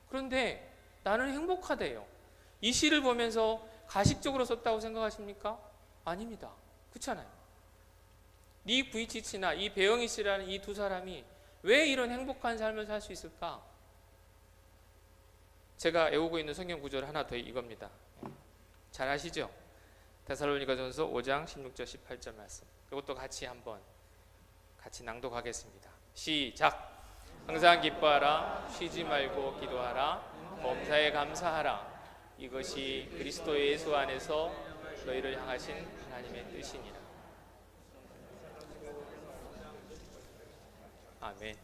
그런데 나는 행복하대요. 이 시를 보면서 가식적으로 썼다고 생각하십니까? 아닙니다. 그렇잖아요. 닉 부이치치나 이 배영희 씨라는 이 2사람이 왜 이런 행복한 삶을 살 수 있을까? 제가 애우고 있는 성경 구절 하나 더 이겁니다. 잘 아시죠? 데살로니가전서 5장 16절 18절 말씀. 이것도 같이 낭독하겠습니다. 시작. 항상 기뻐하라. 쉬지 말고 기도하라. 범사에 감사하라. 이것이 그리스도 예수 안에서 너희를 향하신 하나님의 뜻이니라. 아멘.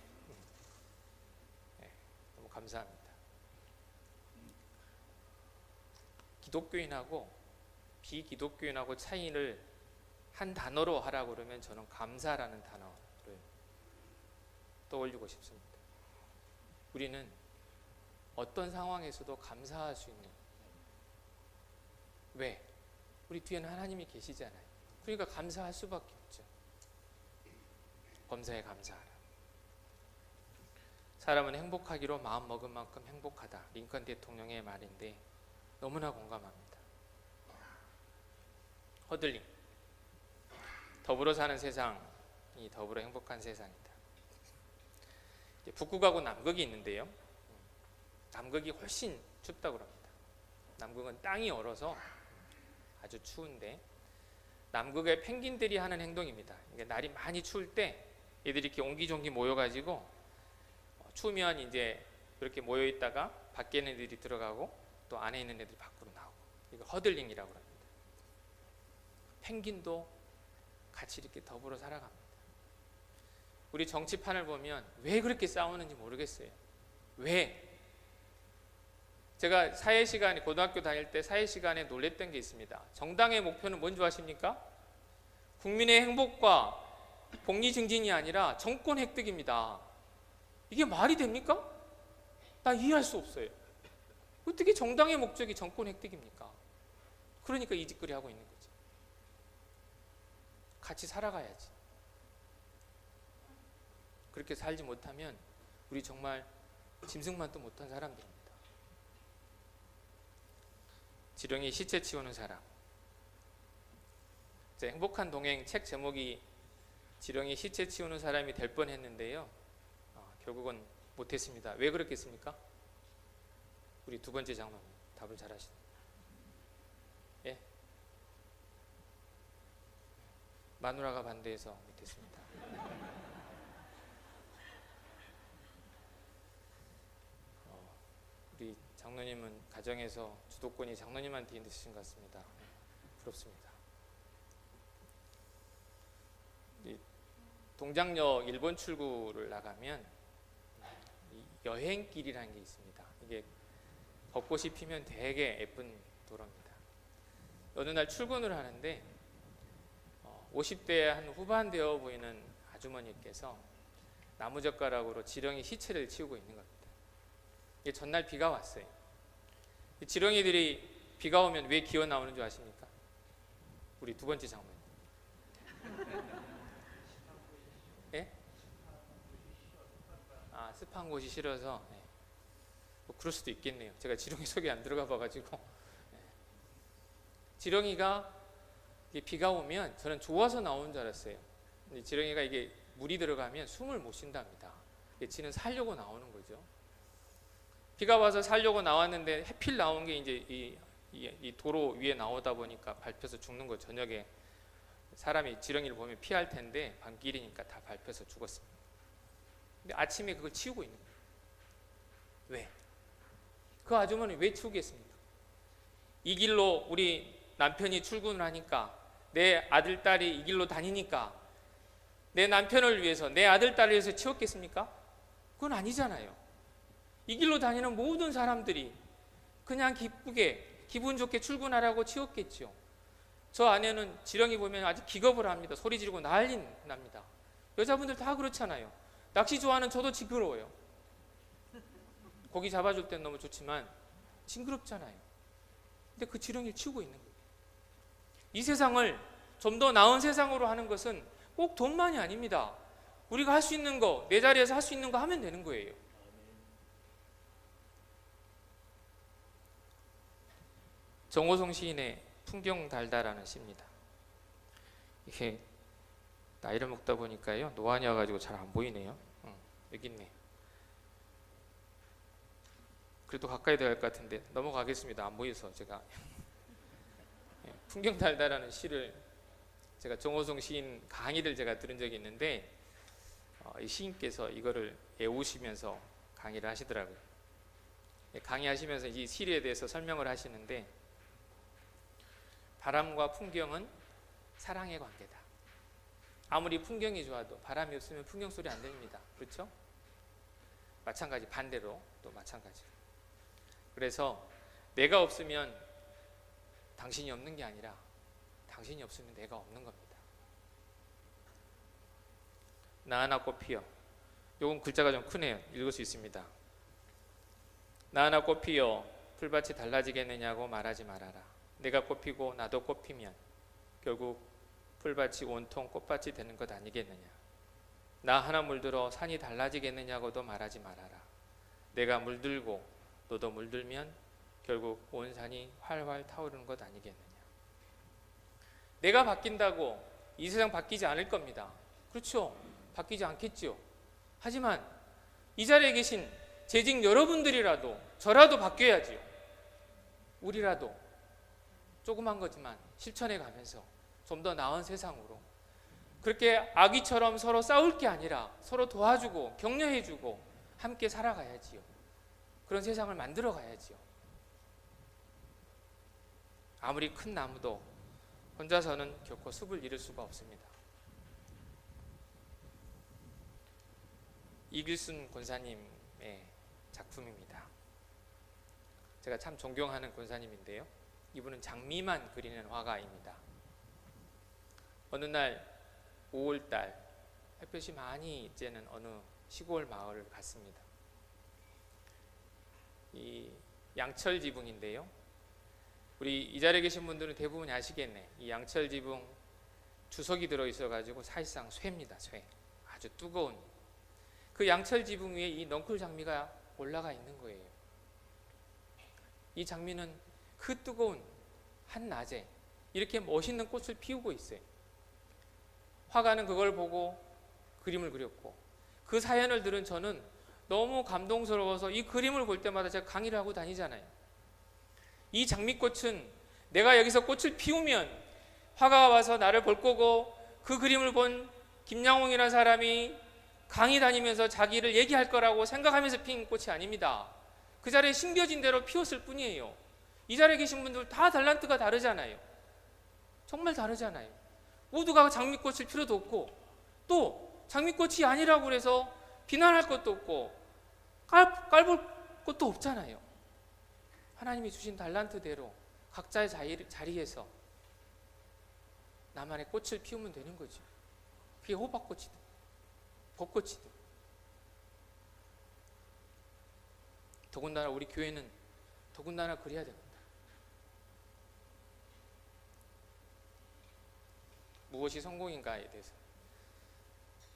네, 너무 감사합니다. 기독교인하고 비기독교인하고 차이를 한 단어로 하라고 그러면 저는 감사라는 단어를 떠올리고 싶습니다. 우리는 어떤 상황에서도 감사할 수 있는, 왜? 우리 뒤에는 하나님이 계시잖아요. 그러니까 감사할 수밖에 없죠. 범사에 감사하라. 사람은 행복하기로 마음먹은 만큼 행복하다. 링컨 대통령의 말인데 너무나 공감합니다. 허들링. 더불어 사는 세상이 더불어 행복한 세상이다. 북극하고 남극이 있는데요. 남극이 훨씬 춥다고 합니다. 남극은 땅이 얼어서 아주 추운데 남극의 펭귄들이 하는 행동입니다. 이게 날이 많이 추울 때 얘들이 이렇게 옹기종기 모여가지고 추우면 이제 이렇게 모여 있다가 밖에 있는 애들이 들어가고 또 안에 있는 애들이 밖으로 나오고, 이거 허들링이라고 합니다. 펭귄도 같이 이렇게 더불어 살아갑니다. 우리 정치판을 보면 왜 그렇게 싸우는지 모르겠어요. 왜? 제가 사회시간에, 고등학교 다닐 때 사회시간에 놀랬던 게 있습니다. 정당의 목표는 뭔지 아십니까? 국민의 행복과 복리 증진이 아니라 정권 획득입니다. 이게 말이 됩니까? 나 이해할 수 없어요. 어떻게 정당의 목적이 정권 획득입니까? 그러니까 이 짓거리 하고 있는 거지. 같이 살아가야지. 그렇게 살지 못하면 우리 정말 짐승만도 못한 사람들입니다. 지렁이 시체 치우는 사람. 행복한 동행 책 제목이 지렁이 시체 치우는 사람이 될 뻔했는데요. 결국은 못했습니다. 왜 그렇겠습니까? 우리 2번째 장로님 답을 잘하시네요. 예? 마누라가 반대해서 못했습니다. 우리 장로님은 가정에서 주도권이 장로님한테 있으신 것 같습니다. 부럽습니다. 동작역 일본 출구를 나가면 여행길이라는 게 있습니다. 이게 벚꽃이 피면 되게 예쁜 도로입니다. 어느 날 출근을 하는데 50대 한 후반 되어 보이는 아주머니께서 나무젓가락으로 지렁이 시체를 치우고 있는 겁니다. 이게 전날 비가 왔어요. 이 지렁이들이 비가 오면 왜 기어 나오는 줄 아십니까? 우리 두 번째 장면. 예? 아, 습한 곳이 싫어서. 네. 뭐 그럴 수도 있겠네요. 제가 지렁이 속에 안 들어가 봐가지고. 네. 지렁이가 비가 오면 저는 좋아서 나오는 줄 알았어요. 근데 지렁이가 이게 물이 들어가면 숨을 못 쉰답니다. 지는 살려고 나오는 거죠. 비가 와서 살려고 나왔는데 해필 나온 게 이제 이 도로 위에 나오다 보니까 밟혀서 죽는 거. 저녁에 사람이 지렁이를 보면 피할 텐데 밤길이니까 다 밟혀서 죽었습니다. 근데 아침에 그걸 치우고 있는 거예요. 왜? 그 아주머니 왜 치우겠습니까? 이 길로 우리 남편이 출근을 하니까, 내 아들 딸이 이 길로 다니니까 내 남편을 위해서, 내 아들 딸을 위해서 치웠겠습니까? 그건 아니잖아요. 이 길로 다니는 모든 사람들이 그냥 기쁘게 기분 좋게 출근하라고 치웠겠죠. 저 아내는 지렁이 보면 아주 기겁을 합니다. 소리 지르고 난리 납니다. 여자분들 다 그렇잖아요. 낚시 좋아하는 저도 징그러워요. 고기 잡아줄 땐 너무 좋지만 징그럽잖아요. 근데 그 지렁이를 치우고 있는 거예요. 이 세상을 좀 더 나은 세상으로 하는 것은 꼭 돈만이 아닙니다. 우리가 할 수 있는 거, 내 자리에서 할 수 있는 거 하면 되는 거예요. 정호성 시인의 풍경 달다라는 시입니다. 이게 나이를 먹다 보니까요, 노안이 와가지고 잘 안 보이네요. 여기 있네. 그래도 가까이 들어갈 것 같은데 넘어가겠습니다. 안 보여서 제가. 풍경 달다라는 시를 제가 정호성 시인 강의를 제가 들은 적이 있는데, 이 시인께서 이거를 외우시면서 강의를 하시더라고요. 강의하시면서 이 시에 대해서 설명을 하시는데, 바람과 풍경은 사랑의 관계다. 아무리 풍경이 좋아도 바람이 없으면 풍경 소리 안 들립니다. 그렇죠? 마찬가지, 반대로 또 마찬가지로. 그래서 내가 없으면 당신이 없는 게 아니라 당신이 없으면 내가 없는 겁니다. 나 하나 꽃 피어. 요건 글자가 좀 크네요. 읽을 수 있습니다. 나 하나 꽃 피어 풀밭이 달라지겠느냐고 말하지 말아라. 내가 꽃피고 나도 꽃피면 결국 풀밭이 온통 꽃밭이 되는 것 아니겠느냐. 나 하나 물들어 산이 달라지겠느냐고도 말하지 말아라. 내가 물들고 너도 물들면 결국 온 산이 활활 타오르는 것 아니겠느냐. 내가 바뀐다고 이 세상 바뀌지 않을 겁니다. 그렇죠? 바뀌지 않겠죠. 하지만 이 자리에 계신 재직 여러분들이라도, 저라도 바뀌어야지요. 우리라도 조그만 거지만 실천해 가면서 좀 더 나은 세상으로, 그렇게 아기처럼 서로 싸울 게 아니라 서로 도와주고 격려해주고 함께 살아가야지요. 그런 세상을 만들어 가야지요. 아무리 큰 나무도 혼자서는 결코 숲을 이룰 수가 없습니다. 이길순 권사님의 작품입니다. 제가 참 존경하는 권사님인데요, 이분은 장미만 그리는 화가입니다. 어느 날 5월달 햇볕이 많이 쬐는 어느 시골 마을을 갔습니다. 이 양철 지붕인데요, 우리 이 자리에 계신 분들은 대부분이 아시겠네. 이 양철 지붕 주석이 들어있어 가지고 사실상 쇠입니다. 쇠. 아주 뜨거운 그 양철 지붕 위에 이 넝쿨 장미가 올라가 있는 거예요. 이 장미는 그 뜨거운 한낮에 이렇게 멋있는 꽃을 피우고 있어요. 화가는 그걸 보고 그림을 그렸고, 그 사연을 들은 저는 너무 감동스러워서 이 그림을 볼 때마다 제가 강의를 하고 다니잖아요. 이 장미꽃은 내가 여기서 꽃을 피우면 화가가 와서 나를 볼 거고, 그 그림을 본 김양홍이라는 사람이 강의 다니면서 자기를 얘기할 거라고 생각하면서 핀 꽃이 아닙니다. 그 자리에 심겨진 대로 피웠을 뿐이에요. 이 자리에 계신 분들 다 달란트가 다르잖아요. 정말 다르잖아요. 모두가 장미꽃을 필요도 없고, 또 장미꽃이 아니라고 그래서 비난할 것도 없고 깔볼 것도 없잖아요. 하나님이 주신 달란트대로 각자의 자리에서 나만의 꽃을 피우면 되는 거죠. 그게 호박꽃이든 벚꽃이든. 더군다나 우리 교회는 더군다나 그래야 됩니다. 무엇이 성공인가에 대해서.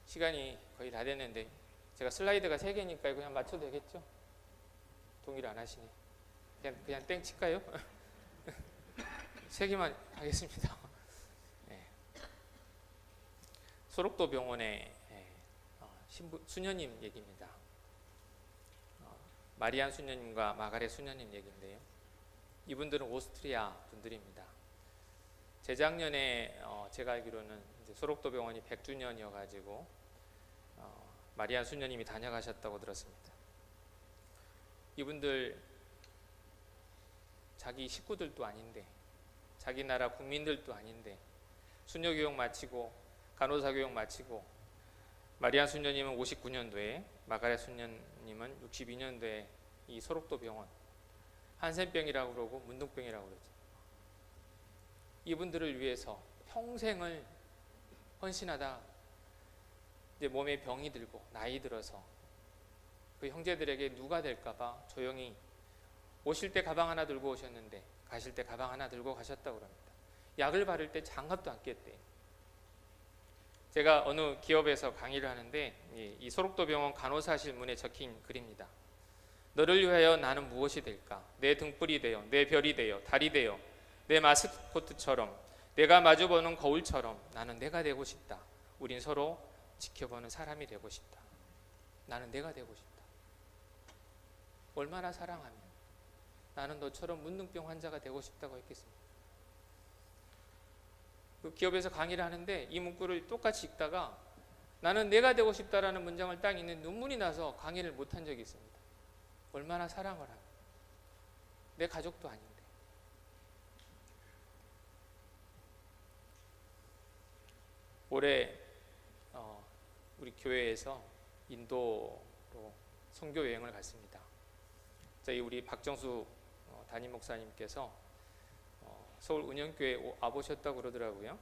시간이 거의 다 됐는데 제가 슬라이드가 3개니까 이거 그냥 맞춰도 되겠죠? 동의를 안 하시네. 그냥 땡 칠까요? 3개만 하겠습니다. 네. 소록도 병원의 수녀님 얘기입니다. 마리안 수녀님과 마가렛 수녀님 얘기인데요. 이분들은 오스트리아 분들입니다. 재작년에 제가 알기로는 이제 소록도 병원이 100주년이어가지고 마리안 수녀님이 다녀가셨다고 들었습니다. 이분들 자기 식구들도 아닌데, 자기 나라 국민들도 아닌데 수녀 교육 마치고 간호사 교육 마치고, 마리안 수녀님은 59년도에, 마가렛 수녀님은 62년도에 이 소록도 병원, 한센병이라고 그러고 문둥병이라고 그러죠. 이분들을 위해서 평생을 헌신하다 이제 몸에 병이 들고 나이 들어서 그 형제들에게 누가 될까봐 조용히 오실 때 가방 하나 들고 오셨는데 가실 때 가방 하나 들고 가셨다고 합니다. 약을 바를 때 장갑도 안 꼈대요. 제가 어느 기업에서 강의를 하는데 이 소록도 병원 간호사실 문에 적힌 글입니다. 너를 위하여 나는 무엇이 될까? 내 등불이 되어, 내 별이 되어, 달이 되어, 내 마스코트처럼, 내가 마주보는 거울처럼 나는 내가 되고 싶다. 우린 서로 지켜보는 사람이 되고 싶다. 나는 내가 되고 싶다. 얼마나 사랑하면 나는 너처럼 문둥병 환자가 되고 싶다고 했겠습니까? 그 기업에서 강의를 하는데 이 문구를 똑같이 읽다가 나는 내가 되고 싶다라는 문장을 딱 읽는 눈물이 나서 강의를 못한 적이 있습니다. 얼마나 사랑을 하면, 내 가족도 아닌데. 올해 우리 교회에서 인도로 선교 여행을 갔습니다. 저희 우리 박정수 담임 목사님께서 서울 은영교회 와보셨다고 그러더라고요.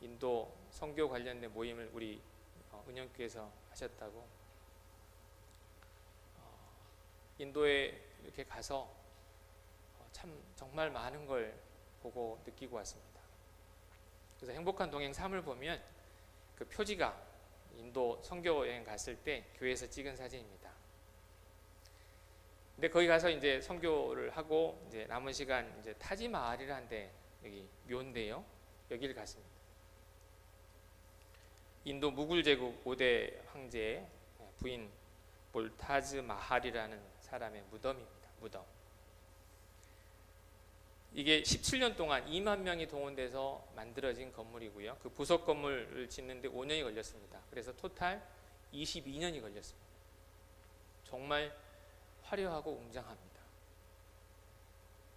인도 선교 관련된 모임을 우리 은영교회에서 하셨다고. 인도에 이렇게 가서 참 정말 많은 걸 보고 느끼고 왔습니다. 그래서 행복한 동행 3을 보면 그 표지가 인도 선교 여행 갔을 때 교회에서 찍은 사진입니다. 근데 거기 가서 이제 선교를 하고 이제 남은 시간 이제 타지마할이라는 데, 여기 묘인데요. 여기를 갔습니다. 인도 무굴 제국 5대 황제의 부인 몰타즈 마할이라는 사람의 무덤입니다. 무덤. 이게 17년 동안 2만 명이 동원돼서 만들어진 건물이고요. 그 부속 건물을 짓는데 5년이 걸렸습니다. 그래서 토탈 22년이 걸렸습니다. 정말 화려하고 웅장합니다.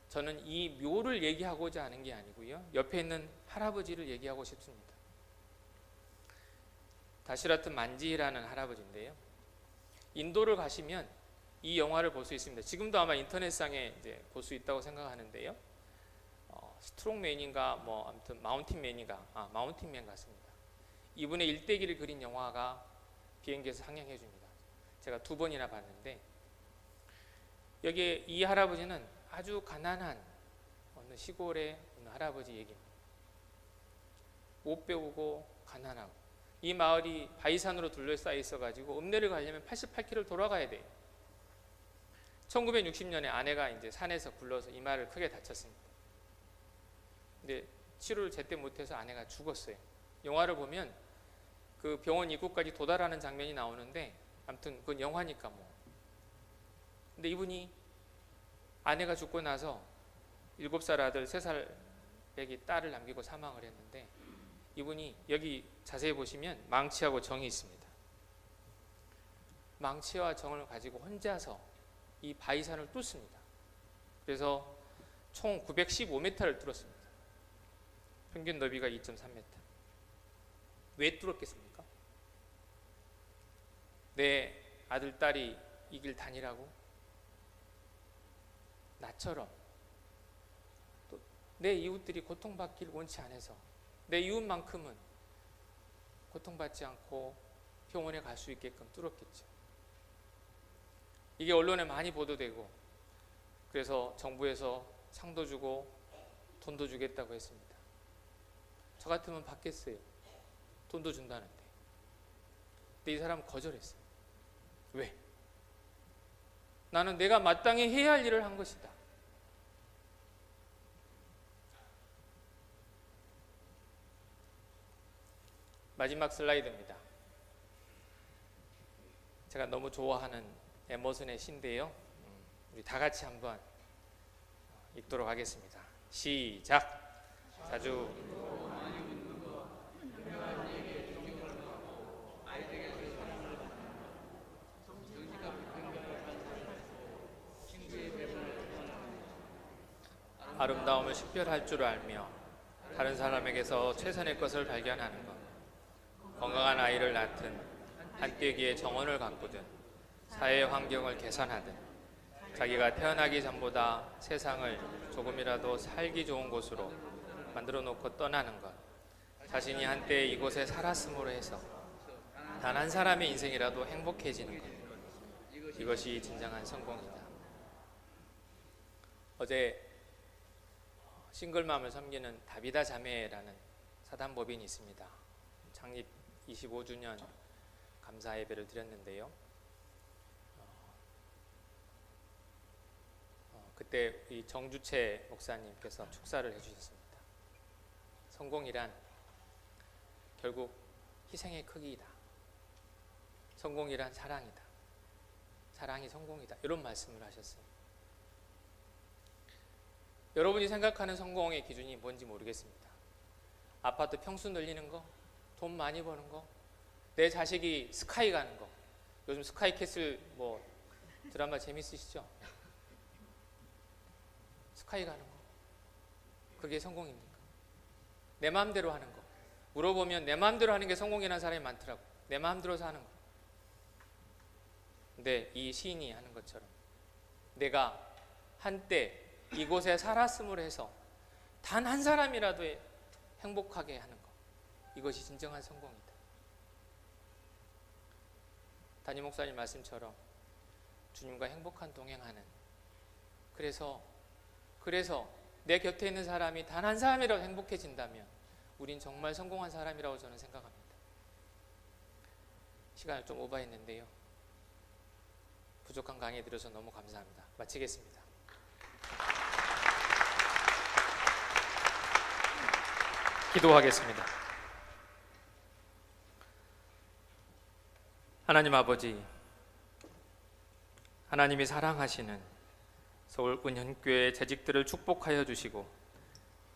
저는 이 묘를 얘기하고자 하는 게 아니고요. 옆에 있는 할아버지를 얘기하고 싶습니다. 다시라트 만지라는 할아버지인데요. 인도를 가시면 이 영화를 볼 수 있습니다. 지금도 아마 인터넷상에 이제 볼 수 있다고 생각하는데요. 스트롱맨인가 뭐 아무튼 마운틴맨인가 마운틴맨 같습니다. 이분의 일대기를 그린 영화가 비행기에서 상영해 줍니다. 제가 2번이나 봤는데 여기에 이 할아버지는 아주 가난한 어느 시골의 어느 할아버지 얘기입니다. 못 배우고 가난하고 이 마을이 바위산으로 둘러싸여 있어가지고 읍내를 가려면 88km를 돌아가야 돼요. 1960년에 아내가 이제 산에서 굴러서 이마를 크게 다쳤습니다. 근데 치료를 제때 못해서 아내가 죽었어요. 영화를 보면 그 병원 입구까지 도달하는 장면이 나오는데 아무튼 그건 영화니까 뭐. 근데 이분이 아내가 죽고 나서 7살 아들 3살 애기 딸을 남기고 사망을 했는데 이분이 여기 자세히 보시면 망치하고 정이 있습니다. 망치와 정을 가지고 혼자서 이 바위산을 뚫습니다. 그래서 총 915m를 뚫었습니다. 평균 너비가 2.3m. 왜 뚫었겠습니까? 내 아들, 딸이 이 길 다니라고? 나처럼 내 이웃들이 고통받기를 원치 않아서 내 이웃만큼은 고통받지 않고 병원에 갈 수 있게끔 뚫었겠죠. 이게 언론에 많이 보도되고 그래서 정부에서 상도 주고 돈도 주겠다고 했습니다. 저 같으면 받겠어요. 돈도 준다는데. 근데 이 사람은 거절했어요. 왜? 나는 내가 마땅히 해야 할 일을 한 것이다. 마지막 슬라이드입니다. 제가 너무 좋아하는 에머슨의 시인데요. 우리 다 같이 한번 읽도록 하겠습니다. 시작. 자주 아름다움을 식별할 줄 알며 다른 사람에게서 최선의 것을 발견하는 것, 건강한 아이를 낳든 한때기에 정원을 가꾸든 사회 환경을 개선하든 자기가 태어나기 전보다 세상을 조금이라도 살기 좋은 곳으로 만들어 놓고 떠나는 것, 자신이 한때 이곳에 살았음으로 해서 단 한 사람의 인생이라도 행복해지는 것, 이것이 진정한 성공이다. 어제 싱글맘을 섬기는 다비다 자매라는 사단법인이 있습니다. 창립 25주년 감사 예배를 드렸는데요. 그때 이 정주채 목사님께서 축사를 해주셨습니다. 성공이란 결국 희생의 크기이다. 성공이란 사랑이다. 사랑이 성공이다. 이런 말씀을 하셨어요. 여러분이 생각하는 성공의 기준이 뭔지 모르겠습니다. 아파트 평수 늘리는 거, 돈 많이 버는 거, 내 자식이 스카이 가는 거. 요즘 스카이 캐슬 뭐 드라마 재밌으시죠? 스카이 가는 거. 그게 성공입니까? 내 마음대로 하는 거. 물어보면 내 마음대로 하는 게 성공이라는 사람이 많더라고. 내 마음대로 사는 거. 근데 이 시인이 하는 것처럼 내가 한때 이곳에 살았음으로 해서 단 한 사람이라도 행복하게 하는 것, 이것이 진정한 성공이다. 담임 목사님 말씀처럼 주님과 행복한 동행하는, 그래서 내 곁에 있는 사람이 단 한 사람이라도 행복해진다면 우린 정말 성공한 사람이라고 저는 생각합니다. 시간을 좀 오버했는데요. 부족한 강의 들어서 너무 감사합니다. 마치겠습니다. 기도하겠습니다. 하나님 아버지, 하나님이 사랑하시는 서울 은현교회 재직들을 축복하여 주시고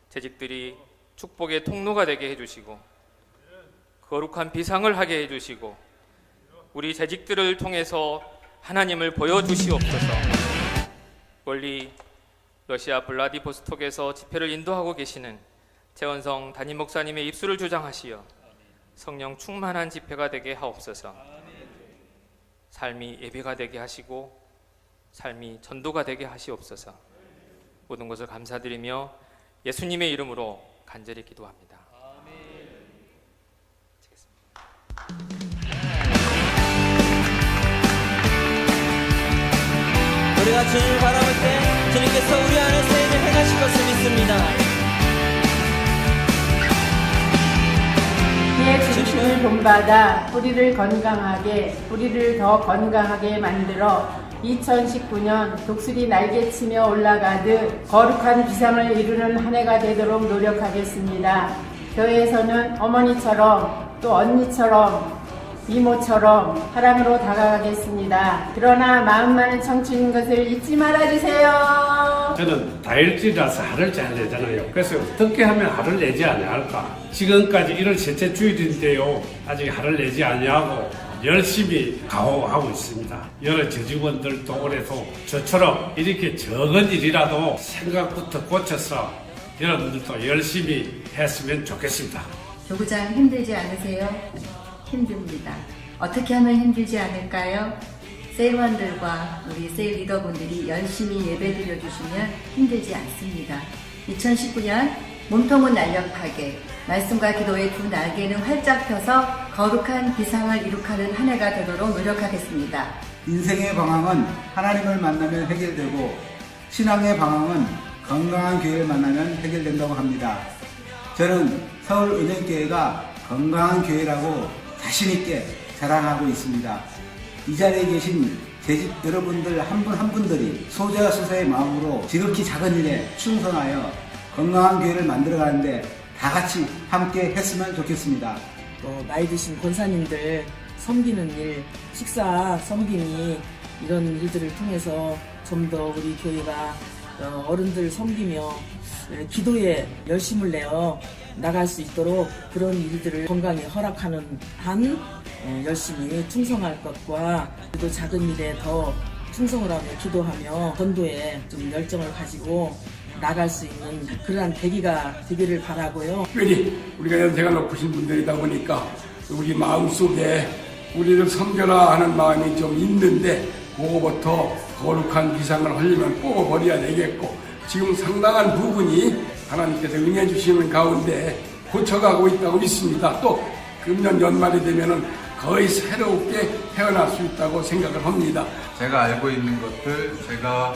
재직들이 축복의 통로가 되게 해주시고 거룩한 비상을 하게 해주시고 우리 재직들을 통해서 하나님을 보여주시옵소서. 멀리 러시아 블라디보스톡에서 집회를 인도하고 계시는 최원성 담임 목사님의 입술을 주장하시어 성령 충만한 집회가 되게 하옵소서. 삶이 예배가 되게 하시고 삶이 전도가 되게 하시옵소서. 모든 것을 감사드리며 예수님의 이름으로 간절히 기도합니다. 우리가 주님을 바라볼 때 주님께서 우리 안에 새 일을 행하실 것을 믿습니다. 그의 중심을 본받아 우리를 더 건강하게 만들어 2019년 독수리 날개치며 올라가듯 거룩한 비상을 이루는 한 해가 되도록 노력하겠습니다. 교회에서는 어머니처럼 또 언니처럼 이모처럼 사랑으로 다가가겠습니다. 그러나 마음 많은 청춘인 것을 잊지 말아주세요. 저는 다혈질이라서 알을 잘 내잖아요. 그래서 어떻게 하면 알을 내지 아니할까? 지금까지 1월 셋째 주일인데요. 아직 알을 내지 아니하고 열심히 가호하고 있습니다. 여러 저직원들도 올해도 저처럼 이렇게 적은 일이라도 생각부터 고쳐서 여러분들도 열심히 했으면 좋겠습니다. 교구장 힘들지 않으세요? 힘듭니다. 어떻게 하면 힘들지 않을까요? 세일원들과 우리 세일 리더분들이 열심히 예배드려 주시면 힘들지 않습니다. 2019년 몸통은 날렵하게 말씀과 기도의 두 날개는 활짝 펴서 거룩한 비상을 이룩하는 한 해가 되도록 노력하겠습니다. 인생의 방황은 하나님을 만나면 해결되고 신앙의 방황은 건강한 교회를 만나면 해결된다고 합니다. 저는 서울은행교회가 건강한 교회라고 자신있게 자랑하고 있습니다. 이 자리에 계신 재직 여러분들 한 분 한 분들이 소자수사의 마음으로 지극히 작은 일에 충성하여 건강한 교회를 만들어가는데 다 같이 함께 했으면 좋겠습니다. 또 나이 드신 권사님들 섬기는 일, 식사 섬김이 이런 일들을 통해서 좀 더 우리 교회가 어른들 섬기며 기도에 열심을 내어 나갈 수 있도록 그런 일들을 건강히 허락하는 한 열심히 충성할 것과 또 작은 일에 더 충성을 하며 기도하며 전도에 좀 열정을 가지고 나갈 수 있는 그러한 계기가 되기를 바라고요. 특별히 우리가 연세가 높으신 분들이다 보니까 우리 마음속에 우리를 섬겨라 하는 마음이 좀 있는데 그거부터 거룩한 비상을 하려면 뽑아버려야 되겠고 지금 상당한 부분이 하나님께서 응해 주시는 가운데 고쳐가고 있다고 믿습니다. 또 금년 연말이 되면은 거의 새롭게 태어날 수 있다고 생각을 합니다. 제가 알고 있는 것들, 제가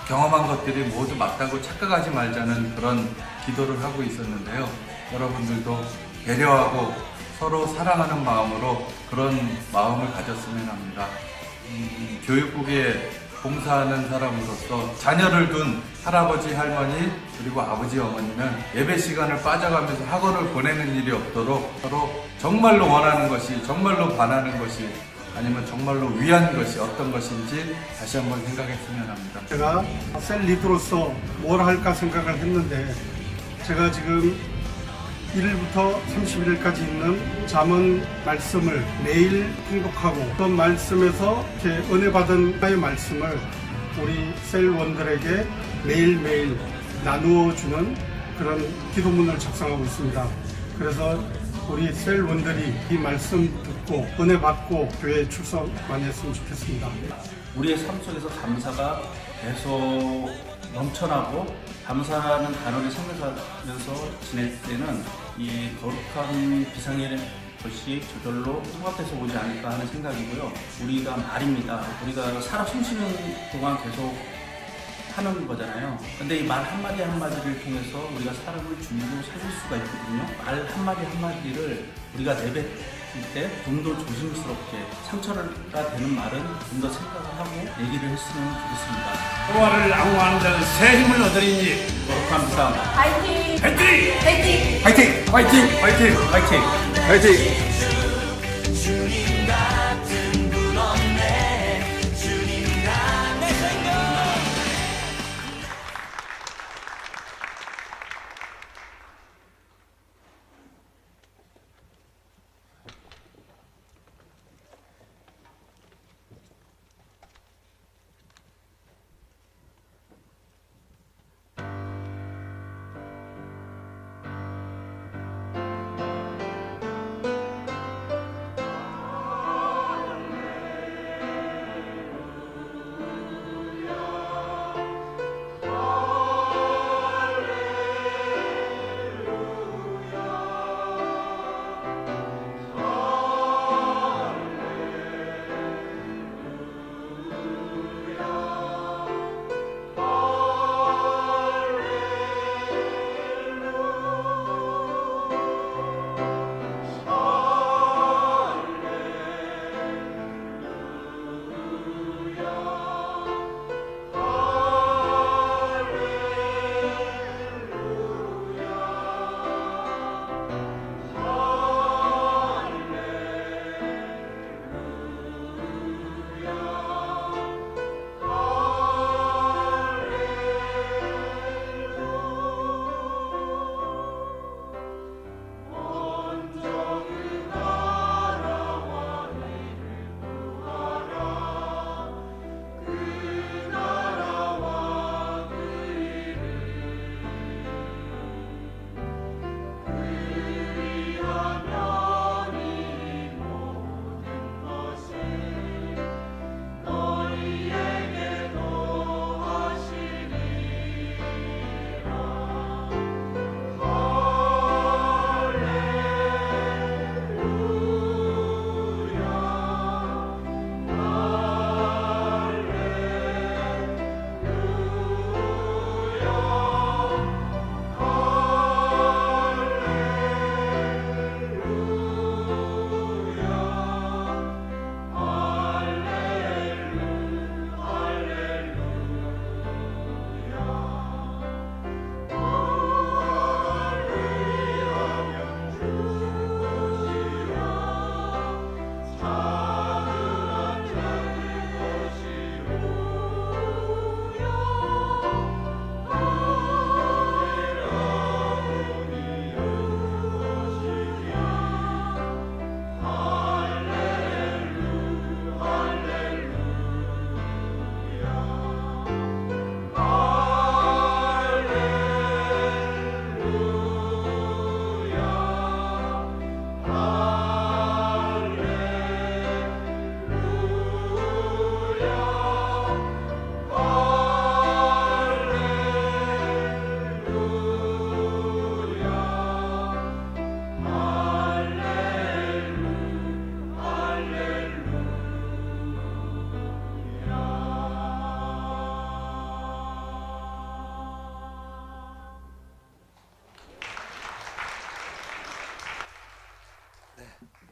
경험한 것들이 모두 맞다고 착각하지 말자는 그런 기도를 하고 있었는데요. 여러분들도 배려하고 서로 사랑하는 마음으로 그런 마음을 가졌으면 합니다. 교육국에 봉사하는 사람으로서 자녀를 둔 할아버지, 할머니, 그리고 아버지, 어머니는 예배 시간을 빠져가면서 학원을 보내는 일이 없도록 서로 정말로 원하는 것이, 정말로 바라는 것이, 아니면 정말로 위한 것이 어떤 것인지 다시 한번 생각했으면 합니다. 제가 셀 리더로서 뭘 할까 생각을 했는데 제가 지금 1일부터 31일까지 있는 잠언 말씀을 매일 통독하고 그 말씀에서 이렇게 은혜 받은 나의 말씀을 우리 셀원들에게 매일매일 나누어 주는 그런 기도문을 작성하고 있습니다. 그래서 우리 셀원들이 이 말씀 듣고 은혜 받고 교회에 출석 많이 했으면 좋겠습니다. 우리의 삶 속에서 감사가 계속 넘쳐나고 감사라는 단어를 생각하면서 지낼 때는 이 거룩한 비상의 것이 저절로 통합돼서 오지 않을까 하는 생각이고요. 우리가 말입니다. 우리가 살아 숨쉬는 동안 계속 하는 거잖아요. 근데 이 말 한마디 한마디를 통해서 우리가 사람을 죽이고 살릴 수가 있거든요. 말 한마디 한마디를 우리가 내뱉을 때 좀 더 조심스럽게 상처가 되는 말은 좀 더 생각을 하고 얘기를 했으면 좋겠습니다. 평화를 낭만하는 자는 새 힘을 얻으리니 거룩한 비상 파이팅! 파이팅! 파이팅! 화이팅! 파이팅! 파이팅! 화이팅! 화이팅! 주님 같은 분 없네 주님 내 생각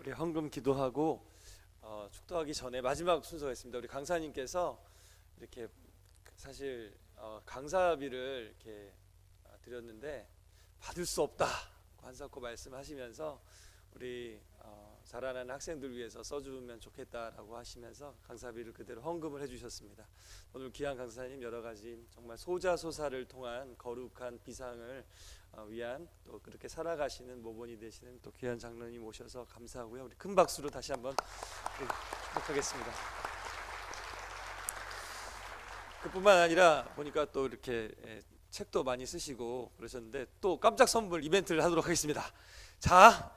우리 헌금 기도하고 축도하기 전에 마지막 순서가 있습니다. 우리 강사님께서 이렇게 사실 강사비를 이렇게 드렸는데 받을 수 없다 한사코 말씀하시면서 우리 자라나는 학생들 위해서 써주면 좋겠다라고 하시면서 강사비를 그대로 헌금을 해주셨습니다. 오늘 귀한 강사님 여러 가지 정말 소자소사를 통한 거룩한 비상을 위한 또 그렇게 살아가시는 모본이 되시는 또 귀한 장로님 오셔서 감사하고요. 우리 큰 박수로 다시 한번 축복하겠습니다. 그뿐만 아니라 보니까 또 이렇게 책도 많이 쓰시고 그러셨는데 또 깜짝 선물 이벤트를 하도록 하겠습니다. 자,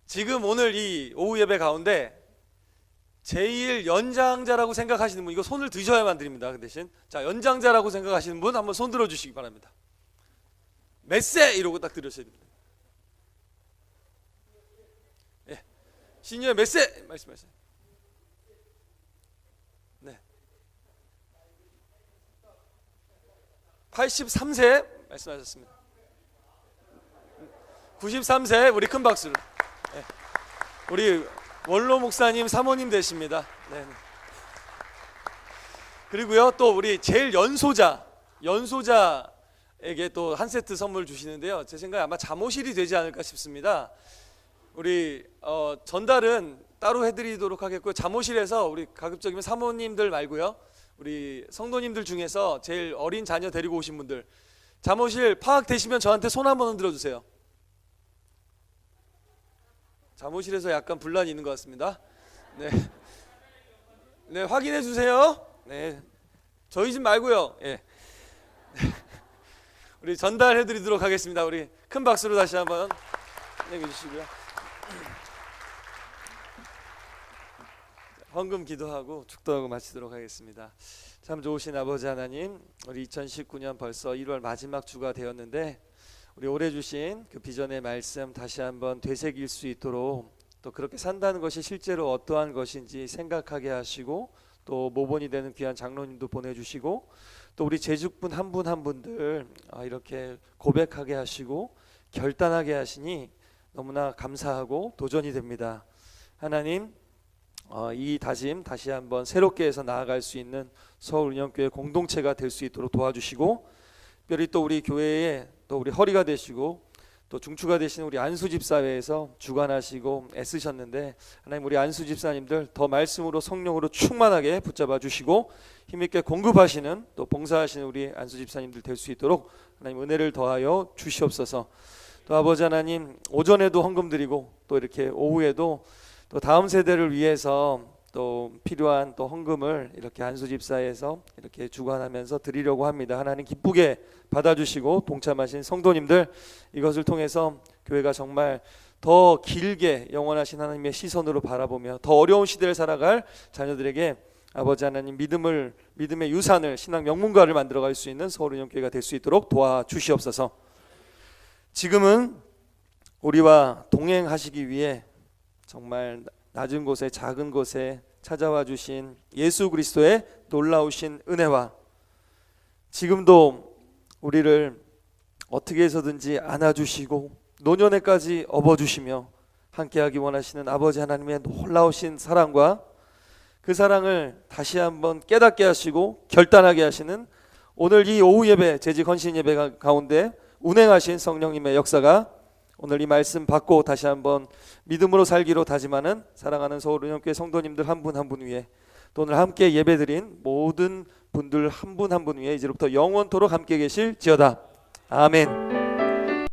지금 오늘 이 오후 예배 가운데 제일 연장자라고 생각하시는 분, 이거 손을 드셔야만 드립니다. 그 대신 자, 연장자라고 생각하시는 분 한번 손 들어 주시기 바랍니다. 몇 세? 이러고 딱 들으셔야 됩니다. 예. 시니어 몇 세? 말씀하세요. 네. 83세 말씀하셨습니다. 93세 우리 큰 박수를. 네. 우리 원로 목사님 사모님 되십니다. 네. 그리고요 또 우리 제일 연소자에게 또 한 세트 선물 주시는데요. 제 생각에 아마 잠옷일이 되지 않을까 싶습니다. 우리 전달은 따로 해드리도록 하겠고요. 잠옷실에서 우리 가급적이면 사모님들 말고요, 우리 성도님들 중에서 제일 어린 자녀 데리고 오신 분들 잠옷실 파악되시면 저한테 손 한번 흔들어 주세요. 잠옷실에서 약간 분란이 있는 것 같습니다. 네, 네 확인해 주세요. 네, 저희 집 말고요. 예. 우리 전달해 드리도록 하겠습니다. 우리 큰 박수로 다시 한번 내겨 주시고요. 헌금 기도하고 축도하고 마치도록 하겠습니다. 참 좋으신 아버지 하나님, 우리 2019년 벌써 1월 마지막 주가 되었는데 우리 올해 주신 그 비전의 말씀 다시 한번 되새길 수 있도록, 또 그렇게 산다는 것이 실제로 어떠한 것인지 생각하게 하시고, 또 모본이 되는 귀한 장로님도 보내주시고, 또 우리 제죽분 한 분 한 분들 이렇게 고백하게 하시고 결단하게 하시니 너무나 감사하고 도전이 됩니다. 하나님, 이 다짐 다시 한번 새롭게 해서 나아갈 수 있는 서울은영교회 공동체가 될 수 있도록 도와주시고, 특별히 또 우리 교회에 또 우리 허리가 되시고 또 중추가 되시는 우리 안수 집사회에서 주관하시고 애쓰셨는데, 하나님 우리 안수 집사님들 더 말씀으로 성령으로 충만하게 붙잡아 주시고 힘있게 공급하시는 또 봉사하시는 우리 안수 집사님들 될 수 있도록 하나님 은혜를 더하여 주시옵소서. 또 아버지 하나님, 오전에도 헌금 드리고 또 이렇게 오후에도 또 다음 세대를 위해서 또 필요한 또 헌금을 이렇게 안수 집사에서 이렇게 주관하면서 드리려고 합니다. 하나님 기쁘게 받아주시고 동참하신 성도님들, 이것을 통해서 교회가 정말 더 길게 영원하신 하나님의 시선으로 바라보며 더 어려운 시대를 살아갈 자녀들에게 아버지 하나님 믿음의 유산을, 신앙 명문가를 만들어갈 수 있는 서울은영교회가 될 수 있도록 도와주시옵소서. 지금은 우리와 동행하시기 위해 정말 낮은 곳에 작은 곳에 찾아와 주신 예수 그리스도의 놀라우신 은혜와 지금도 우리를 어떻게 해서든지 안아주시고 노년에까지 업어주시며 함께하기 원하시는 아버지 하나님의 놀라우신 사랑과 그 사랑을 다시 한번 깨닫게 하시고 결단하게 하시는 오늘 이 오후 예배, 재직 헌신 예배 가운데 운행하신 성령님의 역사가 오늘 이 말씀 받고 다시 한번 믿음으로 살기로 다짐하는 사랑하는 서울은영교회 성도님들 한 분 한 분 위에, 또 오늘 함께 예배드린 모든 분들 한 분 한 분 위에 이제부터 영원토록 함께 계실지어다. 아멘.